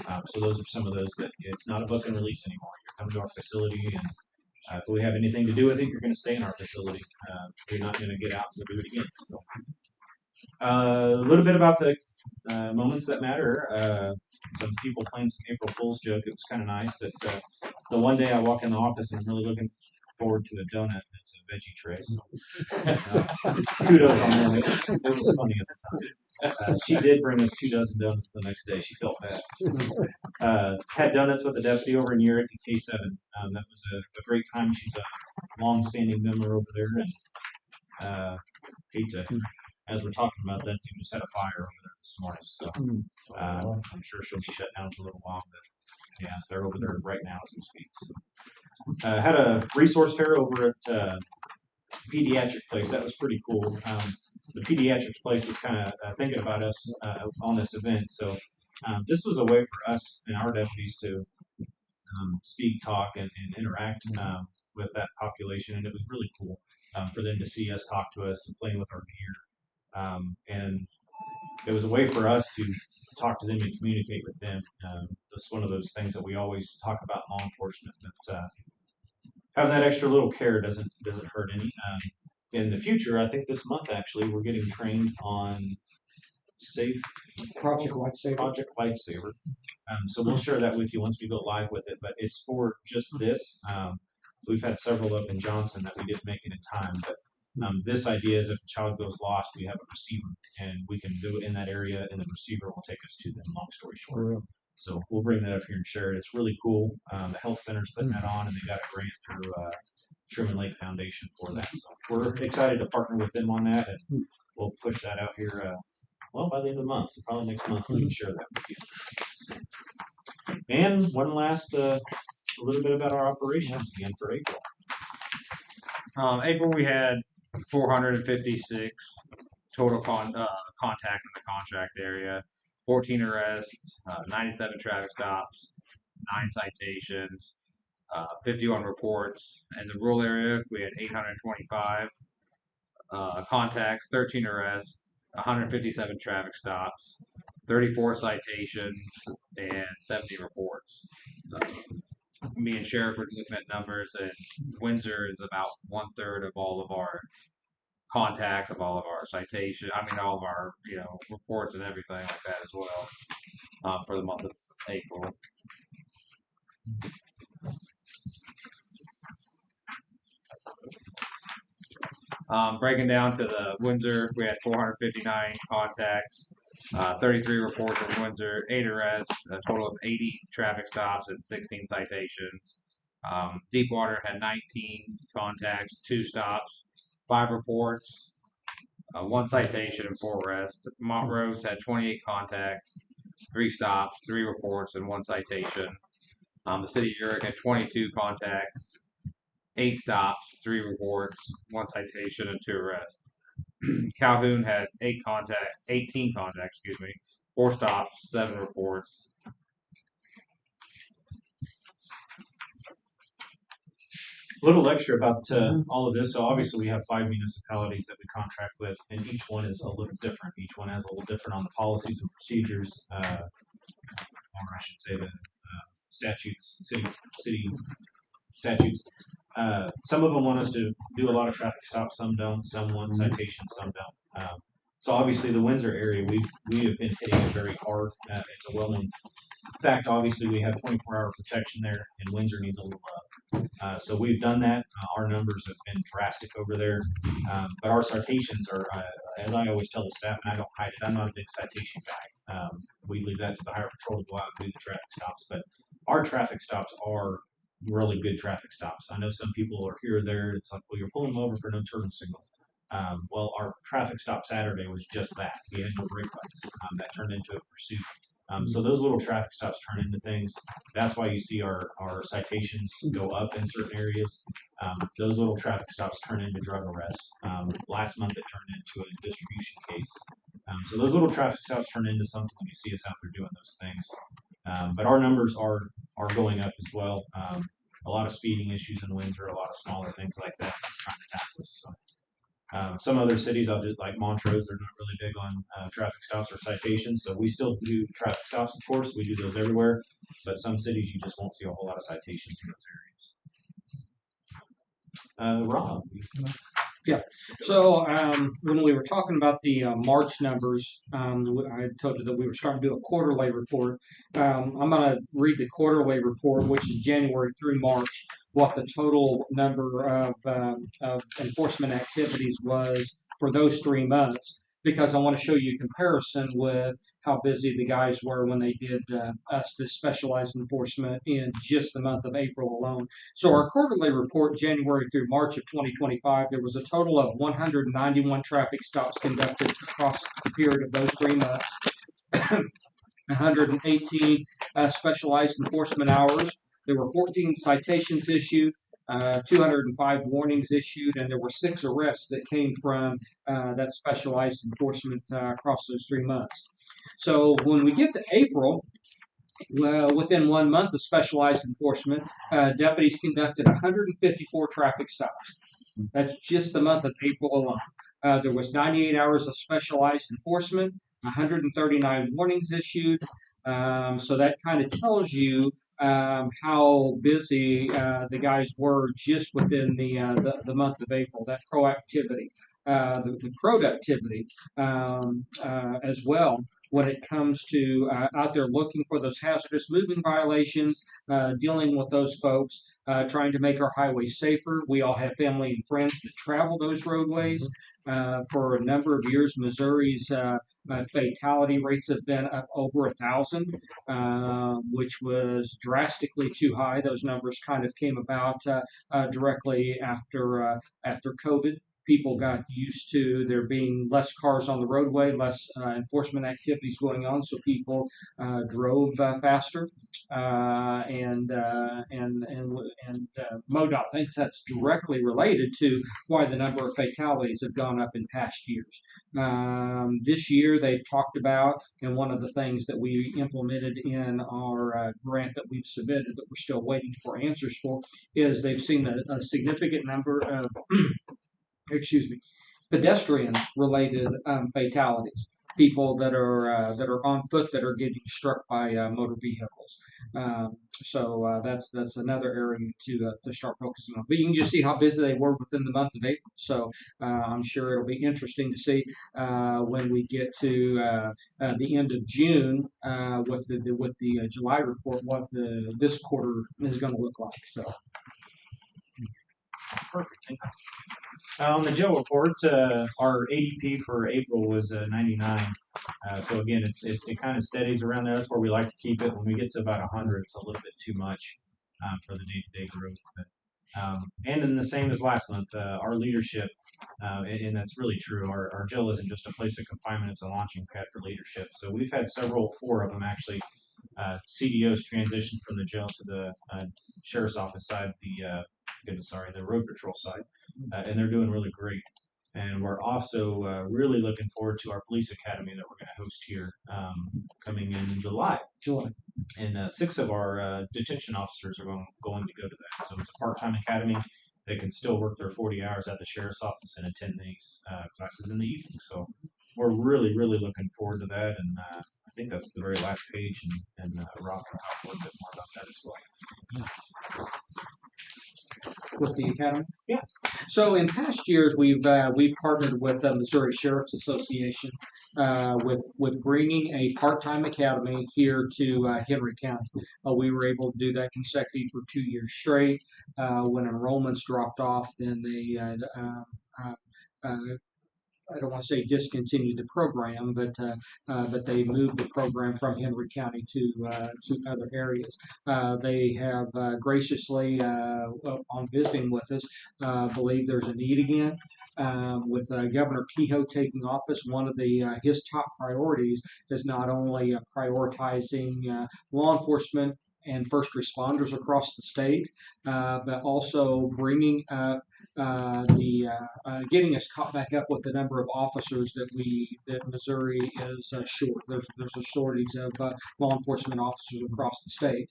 them. So those are some of those that it's not a book and release anymore. You're coming to our facility, and if we have anything to do with it, you're going to stay in our facility. You're not going to get out and do it again. So a little bit about the moments that matter. Some people playing some April Fool's joke. It was kind of nice, but the one day I walk in the office and I'm really looking forward to a donut. It's a veggie tray. So, kudos on them. It was funny at the time. She did bring us 2 dozen donuts the next day. She felt bad. Had donuts with a deputy over in Urick at K7. That was a great time. She's a long-standing member over there, and hate to. As we're talking about that, we just had a fire over there this morning, so I'm sure she'll be shut down for a little while. But yeah, they're over there right now as we speak. So, had a resource fair over at pediatric place. That was pretty cool. The pediatrics place was kind of thinking about us on this event, so this was a way for us and our deputies to speak, talk, and interact with that population, and it was really cool for them to see us, talk to us, and playing with our gear. And it was a way for us to talk to them and communicate with them. That's one of those things that we always talk about in law enforcement. That having that extra little care doesn't hurt any. In the future, I think this month actually, we're getting trained on Project Lifesaver. Project Lifesaver. So we'll share that with you once we go live with it. But it's for just this. We've had several up in Johnson that we didn't make it in time, but. This idea is if a child goes lost, we have a receiver, and we can do it in that area, and the receiver will take us to them, long story short. So we'll bring that up here and share it. It's really cool. The health center's putting that on, and they got a grant through Truman Lake Foundation for that. So we're excited to partner with them on that, and we'll push that out here, by the end of the month. So probably next month we can share that with you. And one last, a little bit about our operations again for April. April we had 456 total contacts in the contract area, 14 arrests, 97 traffic stops, 9 citations, 51 reports. In the rural area, we had 825 contacts, 13 arrests, 157 traffic stops, 34 citations, and 70 reports. Me and Sheriff were looking at numbers, and Windsor is about 1/3 of all of our contacts, of all of our citations. I mean, all of our reports and everything like that as well for the month of April. Breaking down to the Windsor, we had 459 contacts, 33 reports in Windsor, 8 arrests, a total of 80 traffic stops and 16 citations. Deepwater had 19 contacts, 2 stops, 5 reports, 1 citation, and 4 arrests. Montrose had 28 contacts, 3 stops, 3 reports, and 1 citation. The city of Urick had 22 contacts, 8 stops, 3 reports, 1 citation, and 2 arrests. Calhoun had 18 contacts, 4 stops, 7 reports. A little extra about all of this. So obviously we have 5 municipalities that we contract with, and each one is a little different. Each one has a little different on the policies and procedures, or I should say the statutes, city statutes. Some of them want us to do a lot of traffic stops, some don't. Some want citations, some don't. So obviously the Windsor area, we have been hitting it very hard. It's a well-known fact. Obviously we have 24-hour protection there, and Windsor needs a little love. So we've done that. Our numbers have been drastic over there, but our citations are, as I always tell the staff, and I don't hide it, I'm not a big citation guy. We leave that to the higher patrol to go out and do the traffic stops, but our traffic stops are really good traffic stops. I know some people are here or there. It's like, well, you're pulling them over for no turn signal. Well, our traffic stop Saturday was just that. We had no brake lights. That turned into a pursuit. So those little traffic stops turn into things. That's why you see our citations go up in certain areas. Those little traffic stops turn into drug arrests. Last month it turned into a distribution case. So those little traffic stops turn into something when you see us out there doing those things. But our numbers are going up as well. A lot of speeding issues in Windsor, a lot of smaller things like that. Trying to tackle. So. Some other cities, like Montrose, they're not really big on traffic stops or citations. So we still do traffic stops, of course. We do those everywhere. But some cities, you just won't see a whole lot of citations in those areas. Rob. Yeah. So when we were talking about the March numbers, I told you that we were starting to do a quarterly report. I'm going to read the quarterly report, which is January through March, what the total number of enforcement activities was for those 3 months, because I want to show you a comparison with how busy the guys were when they did this specialized enforcement in just the month of April alone. So our quarterly report, January through March of 2025, there was a total of 191 traffic stops conducted across the period of those 3 months, 118 specialized enforcement hours. There were 14 citations issued, 205 warnings issued, and there were 6 arrests that came from that specialized enforcement across those 3 months. So when we get to April, within 1 month of specialized enforcement, deputies conducted 154 traffic stops. That's just the month of April alone. There was 98 hours of specialized enforcement, 139 warnings issued. So that kind of tells you how busy the guys were just within the month of April. That proactivity, the productivity as well, when it comes to out there looking for those hazardous moving violations, dealing with those folks, trying to make our highways safer. We all have family and friends that travel those roadways. For a number of years, Missouri's fatality rates have been up over 1,000, which was drastically too high. Those numbers kind of came about directly after COVID. people got used to there being less cars on the roadway, less enforcement activities going on, so people drove faster. MoDOT thinks that's directly related to why the number of fatalities have gone up in past years. This year, they've talked about, and one of the things that we implemented in our grant that we've submitted that we're still waiting for answers for, is they've seen a significant number of, excuse me, pedestrian-related fatalities. People that are on foot that are getting struck by motor vehicles. That's another area to start focusing on. But you can just see how busy they were within the month of April. So I'm sure it'll be interesting to see when we get to the end of June with the July report what this quarter is going to look like. So. Perfect. On the jail report, our ADP for April was 99. So again, it kind of steadies around there. That's where we like to keep it. When we get to about 100, it's a little bit too much for the day-to-day growth. But, and then the same as last month, our leadership, and that's really true. Our jail isn't just a place of confinement; it's a launching pad for leadership. So we've had four of them actually. CDOs transitioned from the jail to the sheriff's office side, the road patrol side, and they're doing really great. And we're also really looking forward to our police academy that we're going to host here coming in July. And 6 of our detention officers are going to go to that. So it's a part-time academy. They can still work their 40 hours at the sheriff's office and attend these classes in the evening. So we're really, really looking forward to that. And I think that's the very last page, and Rob can talk a little bit more about that as well. With the academy? Yeah. So in past years, we've partnered with the Missouri Sheriff's Association with bringing a part-time academy here to Henry County. We were able to do that consecutively for 2 years straight. When enrollments dropped off, then they I don't want to say discontinued the program, but they moved the program from Henry County to other areas. They have graciously, on visiting with us, believe there's a need again. With Governor Kehoe taking office, one of his top priorities is not only prioritizing law enforcement and first responders across the state, but also bringing up getting us caught back up with the number of officers that Missouri is short. There's a shortage of law enforcement officers across the state.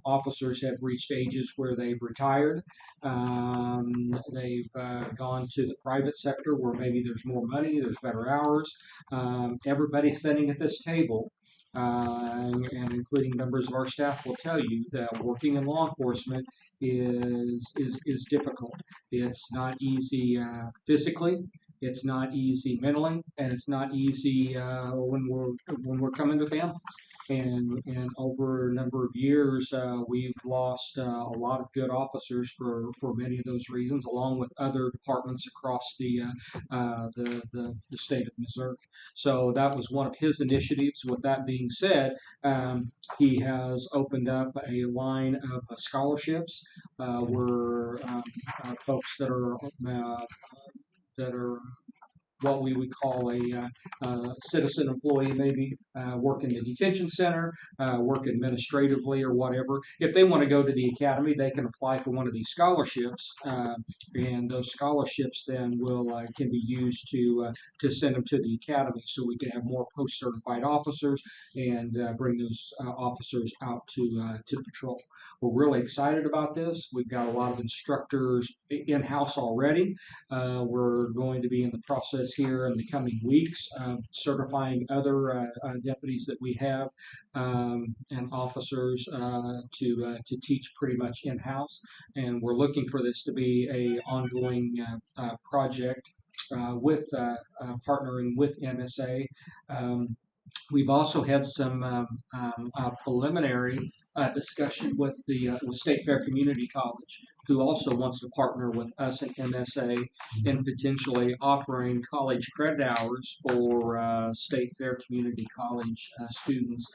Officers have reached ages where they've retired. They've gone to the private sector where maybe there's more money, there's better hours. Everybody sitting at this table, and including members of our staff, will tell you that working in law enforcement is difficult. It's not easy physically. It's not easy mentally, and it's not easy when we're coming to families. And over a number of years, we've lost a lot of good officers for many of those reasons, along with other departments across the state of Missouri. So that was one of his initiatives. With that being said, he has opened up a line of scholarships where folks that are what we would call a citizen employee, maybe work in the detention center, work administratively or whatever. If they want to go to the academy, they can apply for one of these scholarships, and those scholarships then can be used to send them to the academy, so we can have more post-certified officers and bring those officers out to patrol. We're really excited about this. We've got a lot of instructors in-house already. We're going to be in the process here in the coming weeks, certifying other deputies that we have and officers to teach pretty much in-house. And we're looking for this to be a ongoing project with partnering with MSA. We've also had some preliminary discussion with the with State Fair Community College, who also wants to partner with us and MSA in potentially offering college credit hours for State Fair Community College students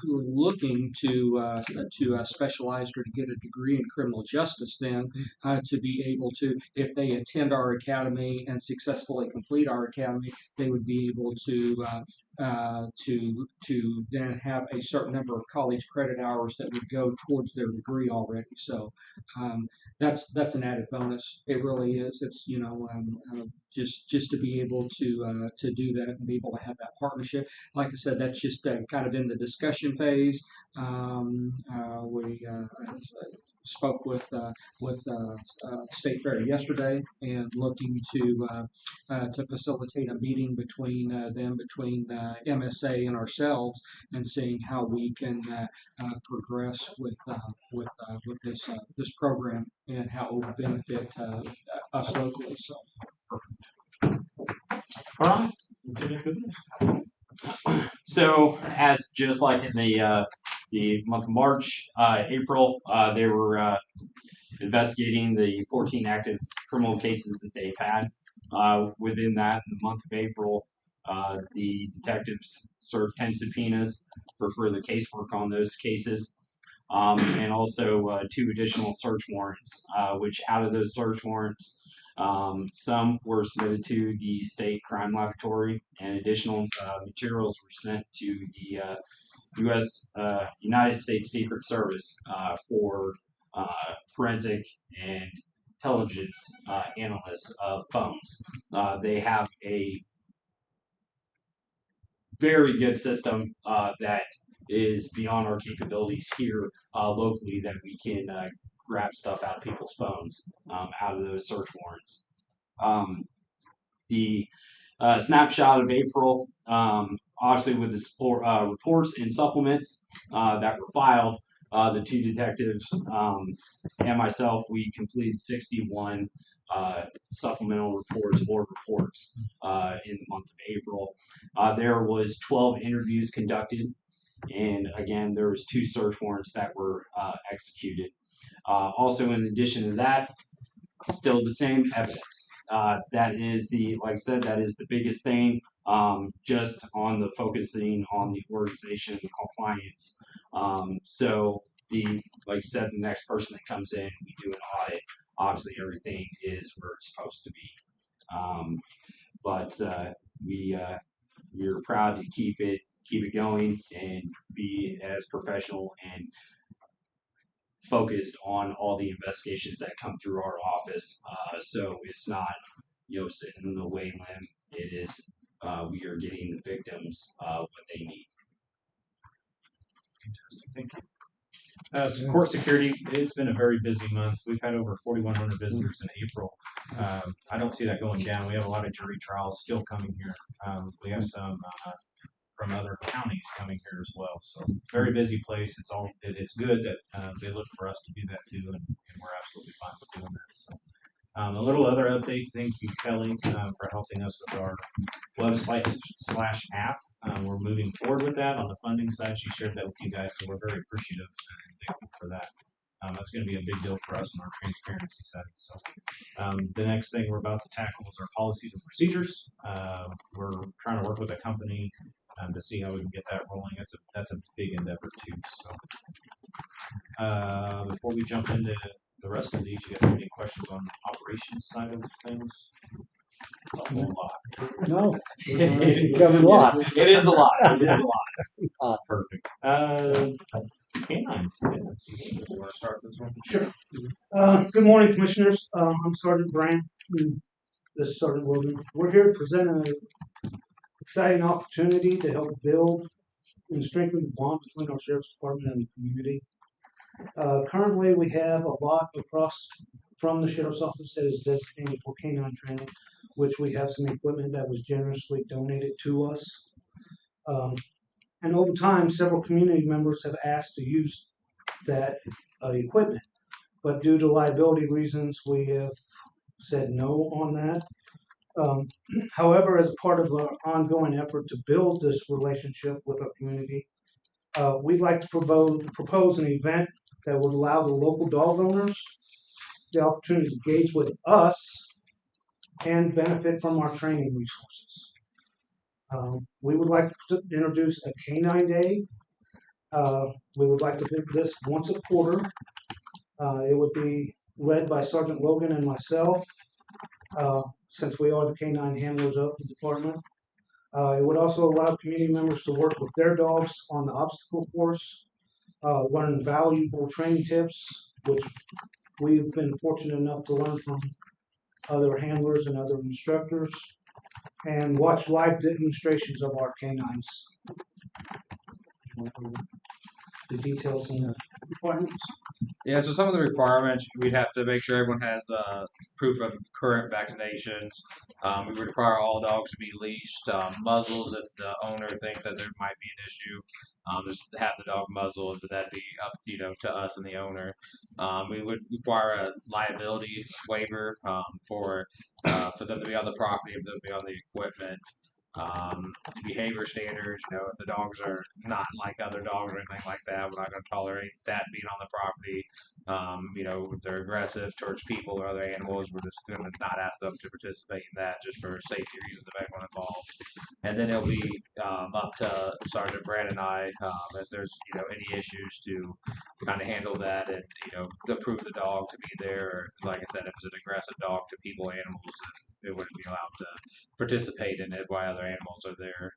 who are looking to specialize or to get a degree in criminal justice. Then to be able to, if they attend our academy and successfully complete our academy, they would be able to then have a certain number of college credit hours that would go towards their degree already. So that's an added bonus. It really is. It's just to be able to do that and be able to have that partnership. Like I said, that's just kind of in the discussion phase. We spoke with State Fair yesterday and looking to facilitate a meeting between between MSA and ourselves, and seeing how we can progress with this program and how it will benefit us locally. So. All right. So, as just like in the month of March, April, they were investigating the 14 active criminal cases that they've had. Within that, in the month of April, the detectives served 10 subpoenas for further casework on those cases, and also 2 additional search warrants, which out of those search warrants, some were submitted to the state crime laboratory, and additional materials were sent to the United States Secret Service for forensic and intelligence analysts of phones. They have a very good system that is beyond our capabilities here locally, that we can grab stuff out of people's phones out of those search warrants. The snapshot of April, obviously with the reports and supplements that were filed, the 2 detectives and myself, we completed 61 supplemental reports or reports in the month of April. There was 12 interviews conducted, and again, there was 2 search warrants that were executed. Also, in addition to that, still the same evidence. That is like I said, that is the biggest thing. Just on the focusing on the organization and compliance. So like you said, the next person that comes in, we do an audit. Obviously, everything is where it's supposed to be. But we're proud to keep it going and be as professional and focused on all the investigations that come through our office. So it's not, sitting in the waiting limb. It is, we are getting the victims what they need. Thank you. So court security, it's been a very busy month. We've had over 4,100 visitors in April. I don't see that going down. We have a lot of jury trials still coming here. We have some from other counties coming here as well. So very busy place. It's good that they look for us to do that too, and we're absolutely fine with doing that. So a little other update. Thank you, Kelly, for helping us with our website/app. We're moving forward with that on the funding side. She shared that with you guys, so we're very appreciative and thankful for that. That's going to be a big deal for us on our transparency side. So the next thing we're about to tackle is our policies and procedures. We're trying to work with a company to see how we can get that rolling. That's a big endeavor too. So before we jump into the rest of these, you guys have any questions on the operations side of things? It's a whole lot. No, you covered a lot. It is a lot. It is a lot. Perfect. Canines. Yeah. You want to start this one? Sure. Good morning, Commissioners. I'm Sergeant Brand. This is Sergeant Logan. We're here to present an exciting opportunity to help build and strengthen the bond between our Sheriff's Department and the community. Currently, we have a lot across from the Sheriff's Office that is designated for canine training, which we have some equipment that was generously donated to us. And over time, several community members have asked to use that equipment. But due to liability reasons, we have said no on that. However, as a part of our ongoing effort to build this relationship with our community, We'd like to propose an event that would allow the local dog owners the opportunity to engage with us and benefit from our training resources. We would like to introduce a canine day. We would like to do this once a quarter. It would be led by Sergeant Logan and myself, since we are the canine handlers of the department. It would also allow community members to work with their dogs on the obstacle course, learn valuable training tips, which we've been fortunate enough to learn from other handlers and other instructors, and watch live demonstrations of our canines. The details in the requirements. Yeah, so some of the requirements, we'd have to make sure everyone has proof of current vaccinations. We would require all dogs to be leashed, muzzles if the owner thinks that there might be an issue. Just have the dog muzzled, but that'd be up, to us and the owner. We would require a liability waiver for them to be on the property, if they'll be on the equipment. Behavior standards, if the dogs are not like other dogs or anything like that, we're not going to tolerate that being on the property. If they're aggressive towards people or other animals, we're just going to not ask them to participate in that just for safety reasons of everyone involved. And then it'll be up to Sergeant Brand and I if there's any issues to kind of handle that and approve the dog to be there. Or, like I said, if it's an aggressive dog to people, animals, then it wouldn't be allowed to participate in it while other animals are there.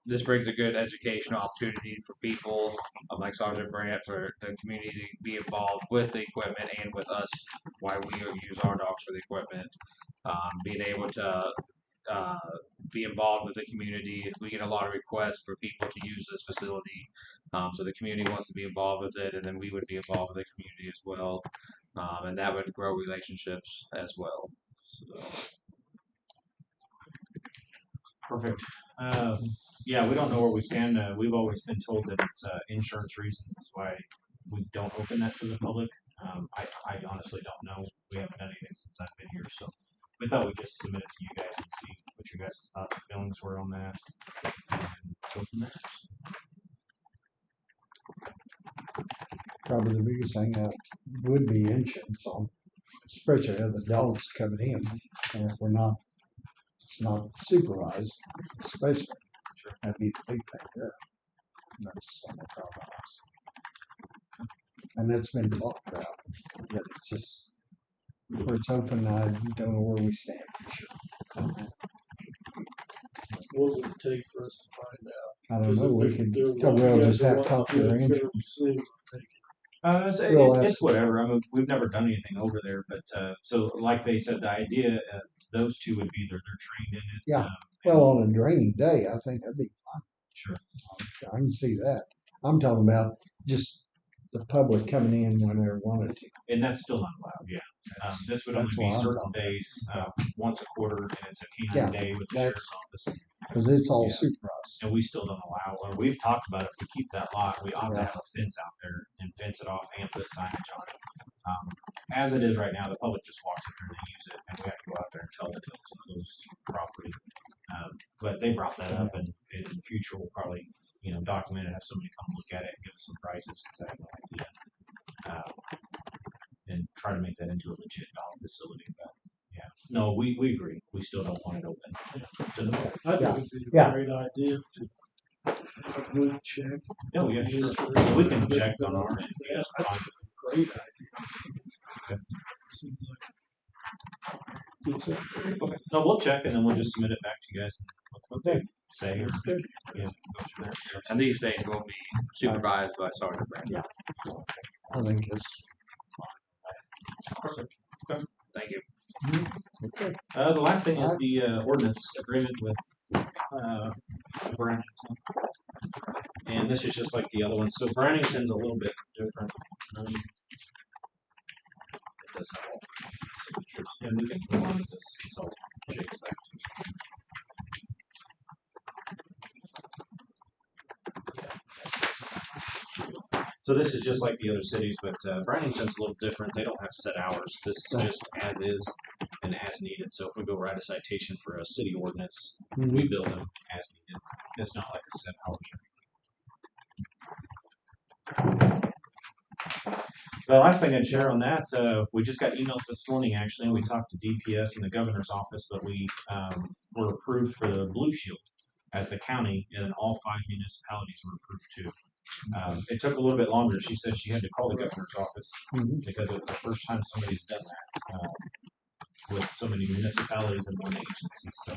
This brings a good educational opportunity for people, like Sergeant Brandt, for the community to be involved with the equipment and with us while we use our dogs for the equipment. Being able to be involved with the community. We get a lot of requests for people to use this facility. So the community wants to be involved with it, and then we would be involved with the community as well. And that would grow relationships as well. So. Perfect. Yeah, we don't know where we stand. We've always been told that it's insurance reasons is why we don't open that to the public. I honestly don't know. We haven't done anything since I've been here, so we thought we'd just submit it to you guys and see what your guys' thoughts and feelings were on that, and go from there. Probably the biggest thing that would be insurance on, especially other dogs coming in, and if it's not supervised, especially. Sure. That'd be the big thing there. That's on the problem. And that's been talked about, but it's just, where it's open, I don't know where we stand for sure. What would it take for us to find out? I don't know, we'll just have to talk to their insurance. It's whatever. I mean, we've never done anything over there, but so like they said, the idea those two would be they're trained in it. Yeah. Well, on a draining day, I think that'd be fine. Sure. I can see that. I'm talking about just the public coming in when they wanted to. And that's still not allowed. Yeah. This would only That's be what I'm certain talking days, once a quarter, and it's a canine day with the that's- sheriff's office. Because it's all Yeah. supervised. And we still don't allow, or we've talked about if we keep that lot, we ought to have a fence out there and fence it off and put signage on it. As it is right now, the public just walks in there and they use it, and we have to go out there and tell them that it's a closed property. But they brought that up, and in the future we'll probably, document it, have somebody come look at it and give us some prices, because I have no idea. And try to make that into a legit dog facility. But yeah, no, we agree. We still don't want it open to the public. I Yeah. think it'd be Yeah. a great idea to have a good check. Oh, yeah, sure. So we can check on our end. Yeah, I think it's a great idea. Okay. Seems like good stuff. Okay. No, we'll check and then we'll just submit it back to you guys. What they say or Good. yeah, go from there. And these days will be supervised by Sergeant Brand. Yeah. I think it's Perfect. Thank you. okay. The last thing is the ordinance agreement with Brannington. And this is just like the other one. So Brannington's a little bit different. It does have all signatures. And we can go on to this until Jake's back to me. So this is just like the other cities, but Brannington's a little different. They don't have set hours. This is just as is and as needed. So if we go write a citation for a city ordinance, we bill them as needed. It's not like a set hours. The last thing I'd share on that, we just got emails this morning, actually, and we talked to DPS in the governor's office, but we were approved for the Blue Shield as the county, and then all 5 municipalities were approved too. It took a little bit longer. She said she had to call the governor's office because it was the first time somebody's done that with so many municipalities and one agency. So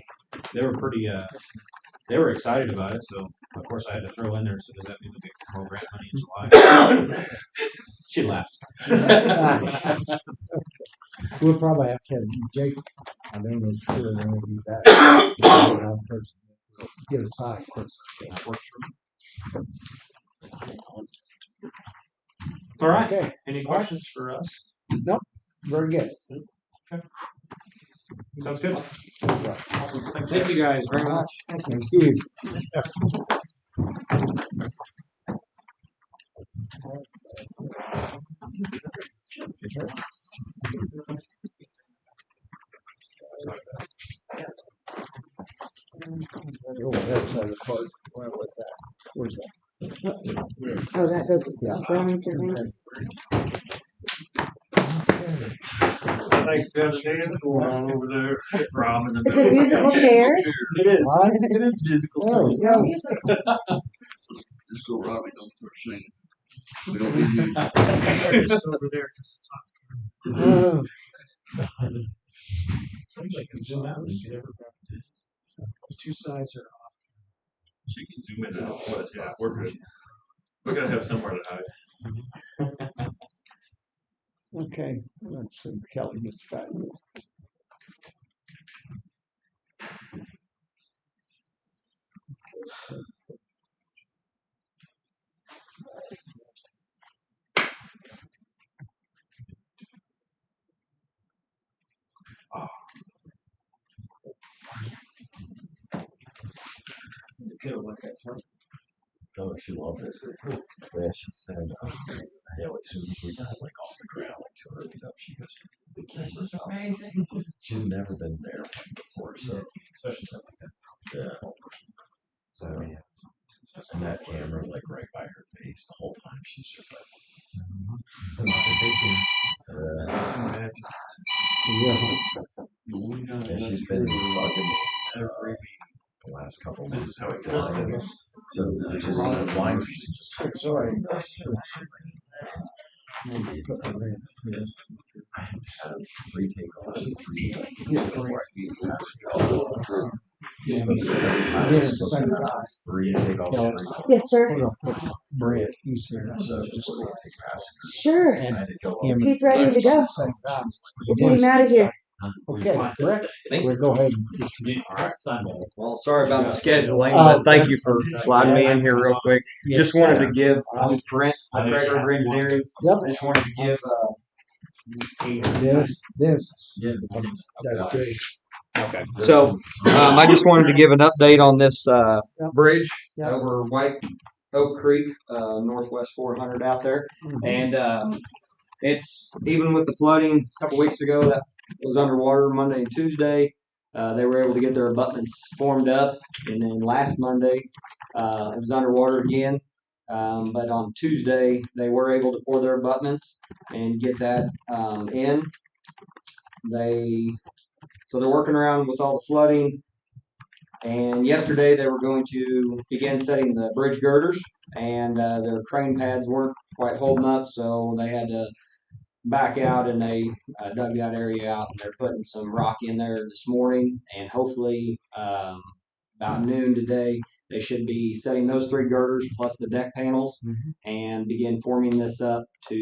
they were pretty, they were excited about it. So of course I had to throw in there. So does that mean we'll get more grant money in July? She laughed. We'll probably have to have Jake, I don't know if sure they're gonna do that. Get a sign first. That works for me. All right. Okay, Any questions for us? very good. Sounds good. Awesome. Thanks. Thank you guys very much. Thank you. Oh, that's the part. Where was that? Where's that? Oh, that goes with Yeah. Burlington. Thanks, Judge Dan, going on over there. Robin. Is it musical chairs? It is. What? It is musical. Oh, chairs. No music. Just so Robbie don't start singing. We don't need music. Just over there. Oh, The two sides are She can zoom in and out. Yeah, we're good. We're gonna have somewhere to hide. okay, let's see, Kelly gets back. Oh, she loved it. Yeah, she said, yeah, as soon as we got like off the ground, like 200 feet up, she goes, "This is amazing." She's never been there before, so especially something like that. Yeah. So yeah, and that camera like right by her face the whole time. She's just like, yeah, she's been bugging me every the last couple of months. How it goes. So I just blind season just Sorry. I have to have 3 takeoffs and 3 before I can get passenger. Yeah, Three takeoffs. Yes, sir. Brett, he's here. So just take passenger. Sure. And I had to go him- He's ready to go. We'll Get him out of here. Okay, Brett, we'll go ahead and All right, Sunday. Well, sorry about the scheduling, but thank you for sliding me in here real quick. Just wanted to give, I'm Brent, I'm Director of Engineering. Yep. Just wanted to give, this. Yeah. That's good. Okay. So, I just wanted to give an update on this, bridge Yep. over White Oak Creek, Northwest 400 out there. And, it's, even with the flooding a couple weeks ago, that was underwater Monday and Tuesday. They were able to get their abutments formed up, and then last Monday, it was underwater again. But on Tuesday, they were able to pour their abutments and get that in. So they're working around with all the flooding. And yesterday, they were going to begin setting the bridge girders, and their crane pads weren't quite holding up, so they had to back out, and they dug that area out, and they're putting some rock in there this morning, and hopefully about noon today they should be setting those 3 girders plus the deck panels and begin forming this up for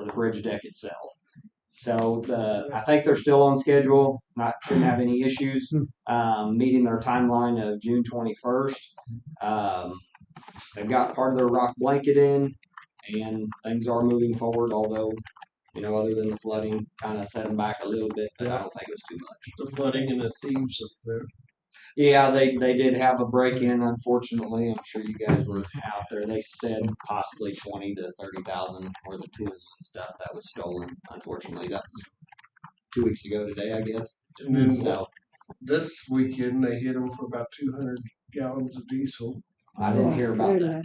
the bridge deck itself. So I think they're still on schedule, shouldn't have any issues meeting their timeline of June 21st. They've got part of their rock blanket in, and things are moving forward, although, other than the flooding kind of set them back a little bit, but I don't think it was too much. The flooding and the seams up there. Yeah, they did have a break-in, unfortunately. I'm sure you guys were out there. They said possibly 20 to 30,000 worth of tools and stuff that was stolen. Unfortunately, that was 2 weeks ago today, I guess. And then So this weekend, they hit them for about 200 gallons of diesel. I didn't hear about that.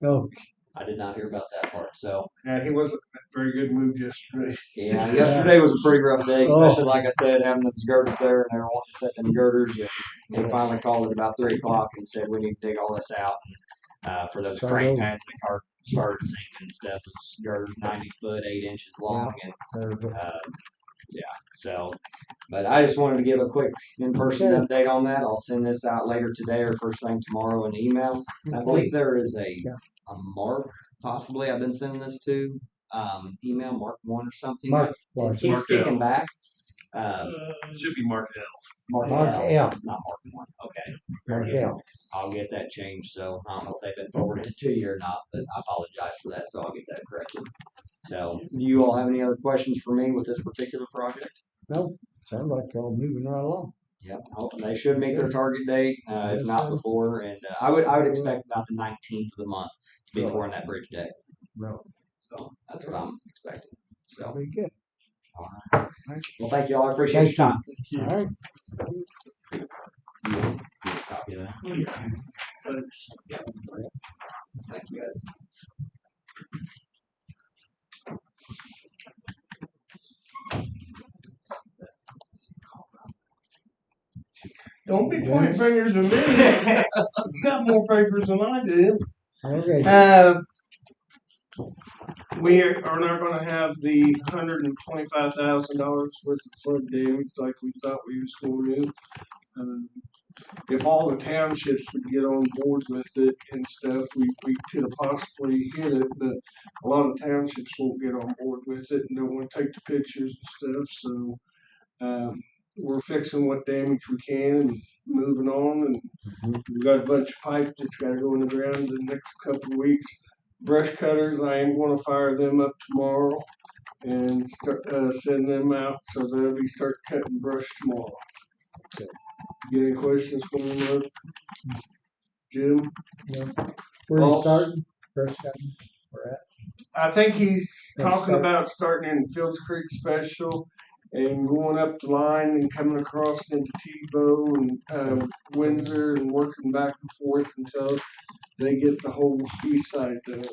Oh, I did not hear about that part. So Yeah, he wasn't in a very good mood yesterday. yeah, yesterday was a pretty rough day, especially like I said, having those girders there and they were wanting to set them girders. And they finally called at about 3 o'clock and said we need to dig all this out. And, for those Start crane over. pads, the car started sinking and stuff. Those girders 90 foot, 8 inches long, and yeah. So, but I just wanted to give a quick in-person update on that. I'll send this out later today or first thing tomorrow in email. I believe there is a Mark, possibly I've been sending this to, email Mark 1 or something. Mark, It Mark, keeps Mark kicking L. back. Should be Mark L. Mark L. L, not Mark 1. Okay. Mark Very good. L. I'll get that changed. So I don't know if they've been forwarded to you or not, but I apologize for that. So I'll get that corrected. So, do you all have any other questions for me with this particular project? No, sounds like y'all moving right along. Yep, they should meet their target date, if not before, and I would expect about the 19th of the month to be pouring that bridge deck. No, So that's what I'm expecting. So, very good. all right. Well, thank you all. I appreciate your time. All right. Copy of that. Thank you guys. Don't be pointing fingers at me. You got more papers than I did. Okay. We are not gonna have the $125,000 worth of flood damage like we thought we was going to. If all the townships would get on board with it and stuff, we could have possibly hit it, but a lot of townships won't get on board with it and don't want to take the pictures and stuff, so, we're fixing what damage we can and moving on, and we got a bunch of pipe that's gotta go in the ground in the next couple of weeks. Brush cutters, I am gonna fire them up tomorrow and start, send them out, so they'll be start cutting brush tomorrow. Okay. Get any questions for me, Mark? Jim? Where are you Boss? starting? First cutting? Where at? I think he's Gonna talking start- about starting in Fields Creek Special and going up the line and coming across into Tebow and Windsor and working back and forth until they get the whole east side done.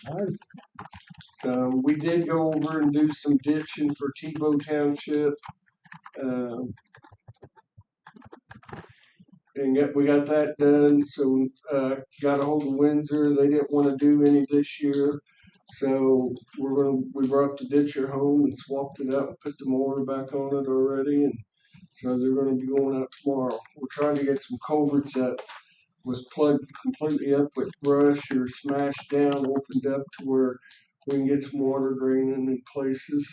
All right. So we did go over and do some ditching for Tebow Township. And we got that done. So got a hold of Windsor. They didn't want to do any this year. So we brought the ditcher home and swapped it out and put the motor back on it already. And so they're going to be going out tomorrow. We're trying to get some culverts that was plugged completely up with brush or smashed down, opened up to where we can get some water draining in places.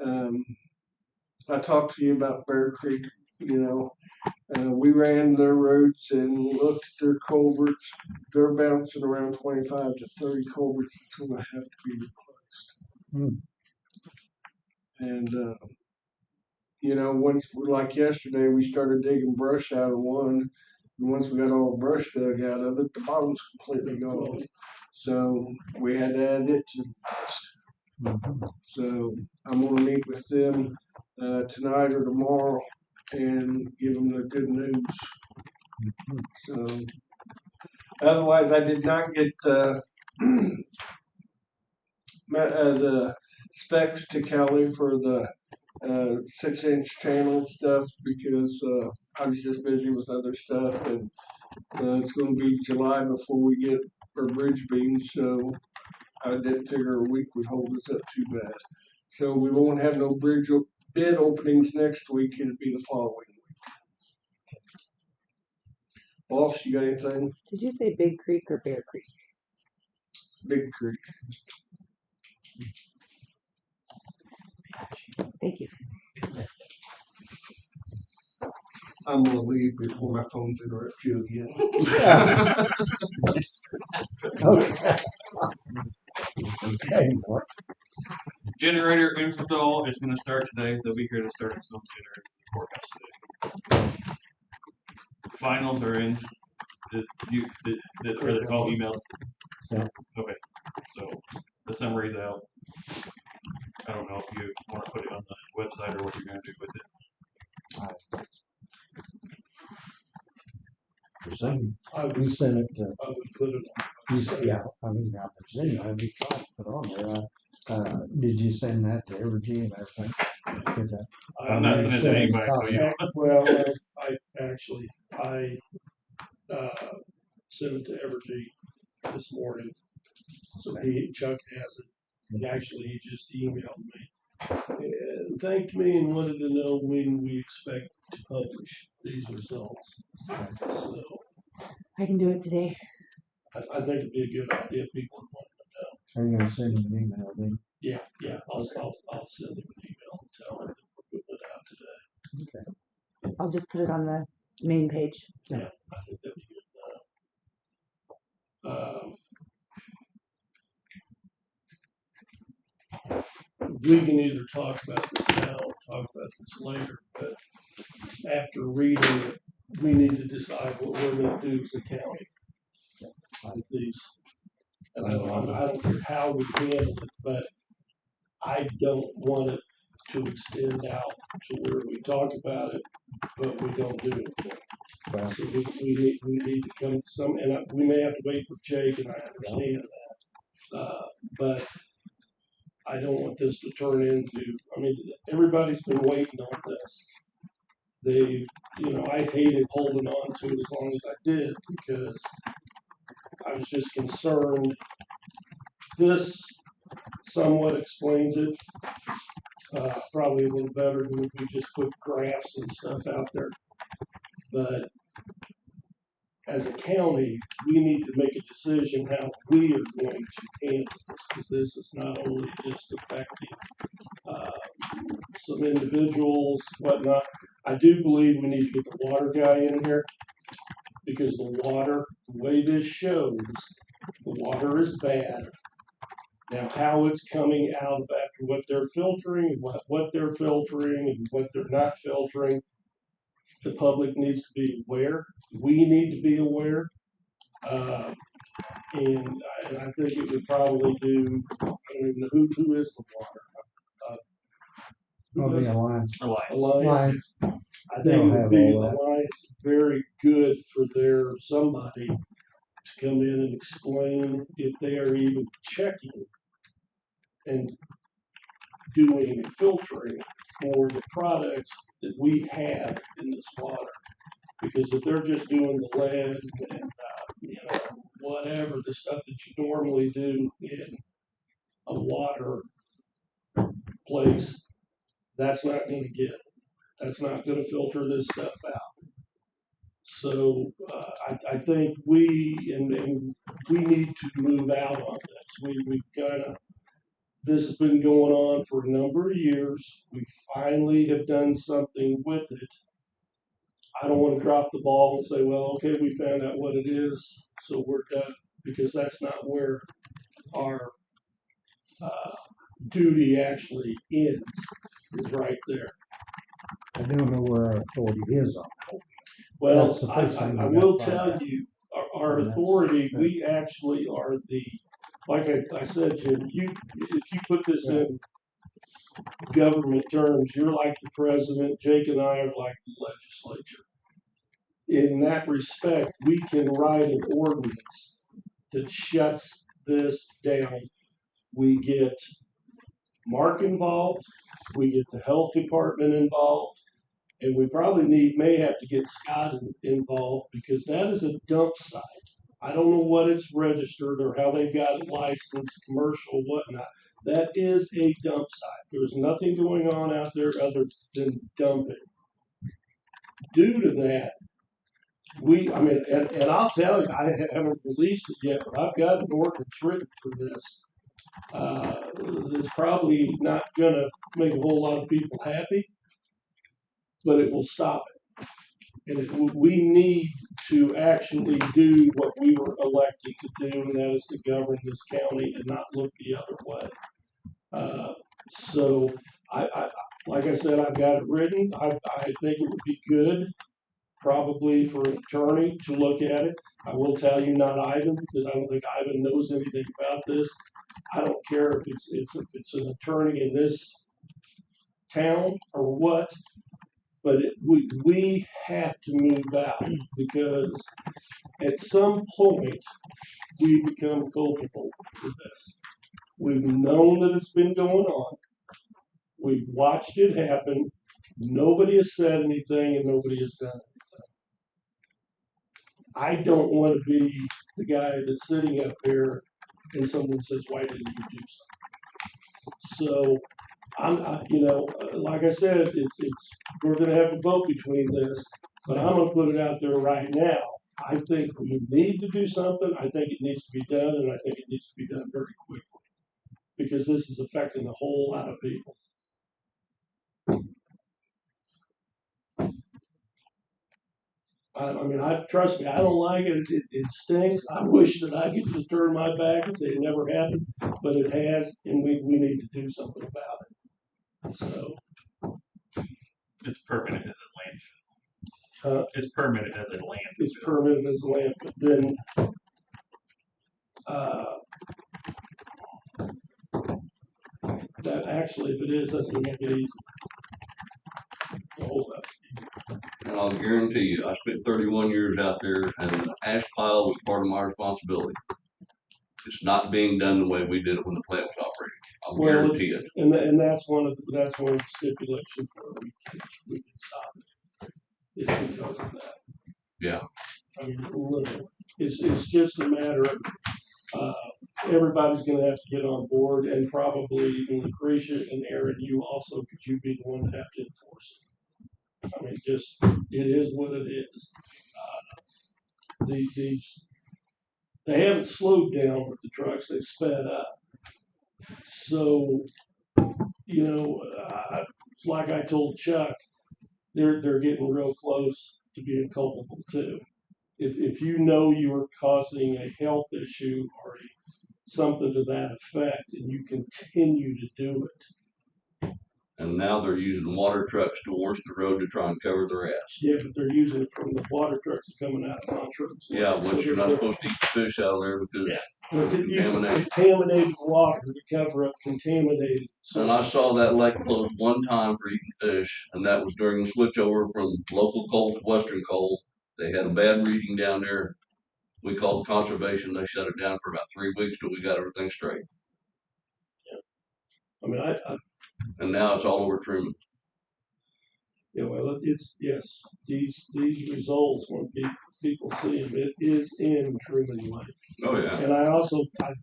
I talked to you about Bear Creek, we ran their roads and looked at their culverts. They're bouncing around 25 to 30 culverts that's going to have to be replaced. And, once, like yesterday, we started digging brush out of one. And once we got all the brush dug out of it, the bottom's completely gone. So we had to add it to the list. So I'm going to meet with them tonight or tomorrow and give them the good news. So otherwise, I did not get the specs to Kelly for the 6-inch channel stuff because I was just busy with other stuff, and it's going to be July before we get our bridge beams, so I didn't figure a week would hold us up too bad. So we won't have no bid openings next week. It'll be the following week. Boss, you got anything? Did you say Big Creek or Bear Creek? Big Creek. Thank you. I'm gonna leave before my phone's interrupt you again. Okay. Okay, Mark. Generator install is going to start today. They'll be here to start installing the generator courthouse today. Finals are in. Are they all emailed? Yeah. Okay. So the summary's out. I don't know if you want to put it on the website or what you're going to do with it. presume, I you would, sent it to, I would put it you said, yeah, I mean, I presume, I'd be trying to put on there. Did you send that to Evergy and everything? Did that- on. I'm not know you sending it sent to me a anybody copy. till you. Well, I actually, sent it to Evergy this morning. So Chuck has it, and actually he just emailed me and thanked me and wanted to know when we expect to publish these results. So I can do it today. I think it'd be a good idea if people want to know. Are you gonna send me an email then? Yeah, I'll send him an email and tell him that we're putting it out today. I'll just put it on the main page. Yeah, I think that'd be good. We can either talk about this now or talk about this later, but after reading it, we need to decide what we're gonna do as a county with these. And I don't care how we handle it, but I don't want it to extend out to where we talk about it, but we don't do anything. Well, So we need to come to some, and we may have to wait for Jake, and I understand that. But I don't want this to turn into, I mean, everybody's been waiting on this. I hated holding on to it as long as I did because I was just concerned. This somewhat explains it, probably a little better than if we just put graphs and stuff out there. But as a county, we need to make a decision how we are going to handle this, because this is not only just affecting some individuals, whatnot. I do believe we need to get the water guy in here, because the way this shows, the water is bad. Now, how it's coming out after what they're filtering, what they're filtering, and what they're not filtering, the public needs to be aware. We need to be aware. And I think it would probably do, I don't even know who is the water. I'll be Alliance. Alliance. I think They'll it would have be all that. Alliance very good for somebody to come in and explain if they are even checking and doing filtering for the products that we have in this water. Because if they're just doing the lead and whatever the stuff that you normally do in a water place, that's not going to filter this stuff out. So I think we need to move out on this. This has been going on for a number of years. We finally have done something with it. I don't want to drop the ball and say, well, okay, we found out what it is, so we're done, because that's not where our duty actually ends, is right there. I don't know where our authority is on it. Well, That's the first thing I we will gotta find tell out. you, our authority, we actually are like I said, Jim, if you put this in government terms, you're like the president, Jake and I are like the legislature. In that respect, we can write an ordinance that shuts this down. We get Mark involved, we get the health department involved, and we probably may have to get Scott involved, because that is a dump site. I don't know what it's registered or how they've got it licensed, commercial, whatnot. That is a dump site. There's nothing going on out there other than dumping. Due to that, and I'll tell you, I haven't released it yet, but I've got an ordinance written for this. It's probably not going to make a whole lot of people happy, but it will stop it. And we need to actually do what we were elected to do, and that is to govern this county and not look the other way. So, like I said, I've got it written. I think it would be good, probably, for an attorney to look at it. I will tell you, not Ivan, because I don't think Ivan knows anything about this. I don't care if it's an attorney in this town or what. but we have to move out because at some point we become culpable for this. We've known that it's been going on. We've watched it happen. Nobody has said anything and nobody has done anything. I don't want to be the guy that's sitting up here and someone says, "Why didn't you do something?" So like I said, it's we're going to have to vote between this, but I'm going to put it out there right now. I think we need to do something. I think it needs to be done, and I think it needs to be done very quickly because this is affecting a whole lot of people. Trust me, I don't like it. It stings. I wish that I could just turn my back and say it never happened, but it has, and we need to do something about it. So It's permanent as a landfill. It's permanent as a landfill. It's permanent as a landfill. Then, that actually, if it is, that's going to make it easy. Hold up. And I'll guarantee you, I spent 31 years out there, and the ash pile was part of my responsibility. It's not being done the way we did it when the plant was operating. I'll guarantee it. And that's one of the stipulations where we can stop it. It's because of that. Yeah. I mean, literally, it's just a matter of everybody's going to have to get on board, and probably even Lucretia and Aaron, you also, because you'd be the one that have to enforce it. I mean, just it is what it is. They haven't slowed down with the trucks; they've sped up. So, it's like I told Chuck, they're getting real close to being culpable too. If you know you are causing a health issue or something to that effect, and you continue to do it. And now they're using water trucks to wash the road to try and cover their ass. Yeah, but they're using it from the water trucks coming out of Montrose. Yeah, which you're not supposed to eat the fish out of there because contaminated water to cover up contaminated. And I saw that lake closed one time for eating fish, and that was during the switchover from local coal to western coal. They had a bad reading down there. We called conservation. They shut it down for about 3 weeks till we got everything straight. Yeah. I mean, and now it's all over Truman. Yeah, well, yes. These results, when people see them, it is in Truman Lake. Oh yeah. And I also I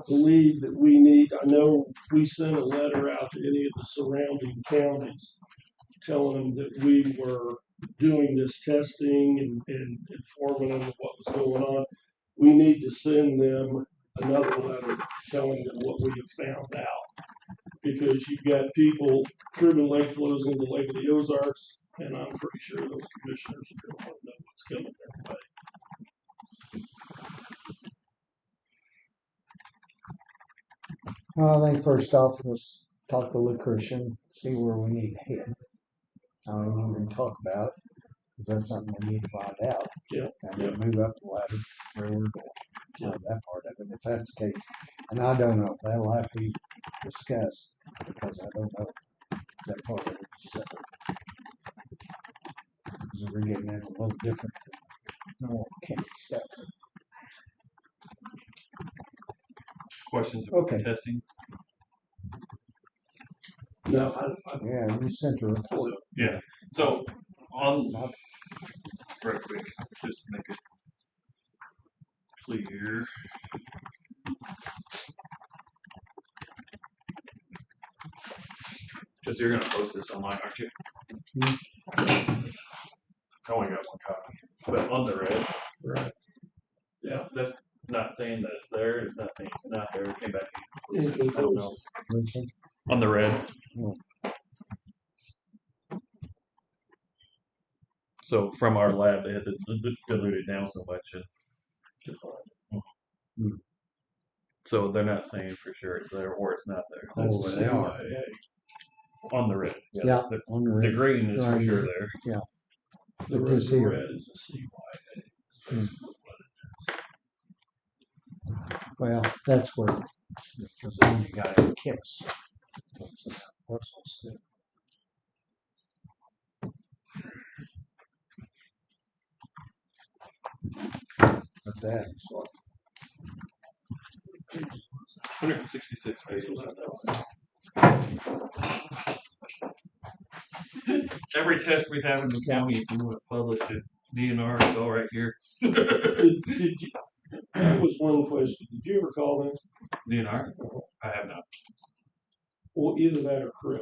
believe that we need. I know we sent a letter out to any of the surrounding counties, telling them that we were doing this testing and informing them of what was going on. We need to send them another letter telling them what we have found out. Because you've got people, Truman Lake flows into Lake of the Ozarks, and I'm pretty sure those commissioners are going to want to know what's coming their way. I think first off, let's talk to Lucretia and see where we need to head. I don't even want to talk about it, because that's something we need to find out. Yeah. And then move up the ladder where we're going. That part of it, if that's the case. And I don't know, that'll have to be discussed, because I don't know that part of it is separate. Because we're getting in a little different than normal county stuff. Questions about the testing? No, yeah, we sent a report. So on real quick, just to make it clear. Because you're going to post this online, aren't you? I only got one copy. But on the red, right? Yeah, that's not saying that it's there. It's not saying it's not there. It came back. I don't know. On the red. So from our lab, they had to dilute it down so much. So they're not saying for sure it's there or it's not there. Oh, they are. On the red. Yeah, on the red. The green is for sure there. Yeah. The red is a CYA. Well, that's where, because then you got to kiss. But that, 166 pages. Every test we have in the county, if you want to publish it, DNR is all right here. Did you, that was one question. Did you ever call them? DNR? I have not. Well, either that or Chris,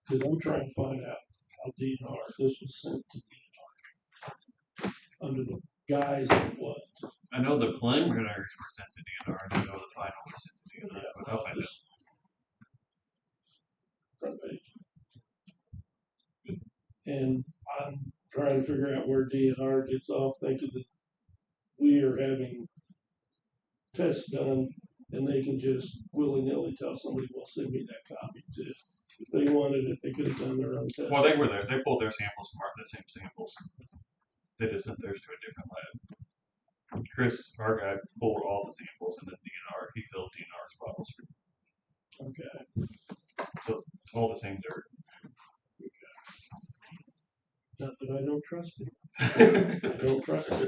because I'm trying to find out how DNR, this was sent to DNR under the guise of what? I know the preliminaries were sent to DNR. I don't know the final was sent to DNR, but I'll find out. Front page. And I'm trying to figure out where DNR gets off thinking that we are having tests done and they can just willy-nilly tell somebody, well, send me that copy too. If they wanted it, they could have done their own test. Well, they were there. They pulled their samples from the same samples. They just sent theirs to a different lab. Chris, our guy, pulled all the samples, and then DNR, he filled DNR's bottles. Okay. So it's all the same dirt. Not that I don't trust you. I don't trust you.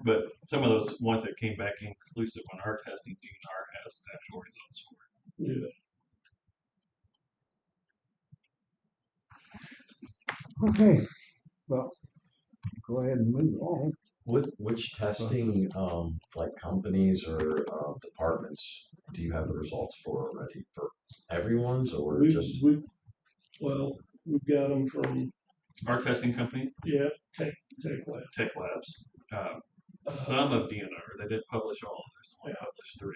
But some of those ones that came back inconclusive on our testing, DNR has actual results for it. Yeah. okay, well, go ahead and move on. Which testing, like companies or departments, do you have the results for already for everyone's or just? Well, we've got them from, Our testing company, yeah, Tech Lab. Tech Labs, some of DNR, they didn't publish all of theirs, they only published 3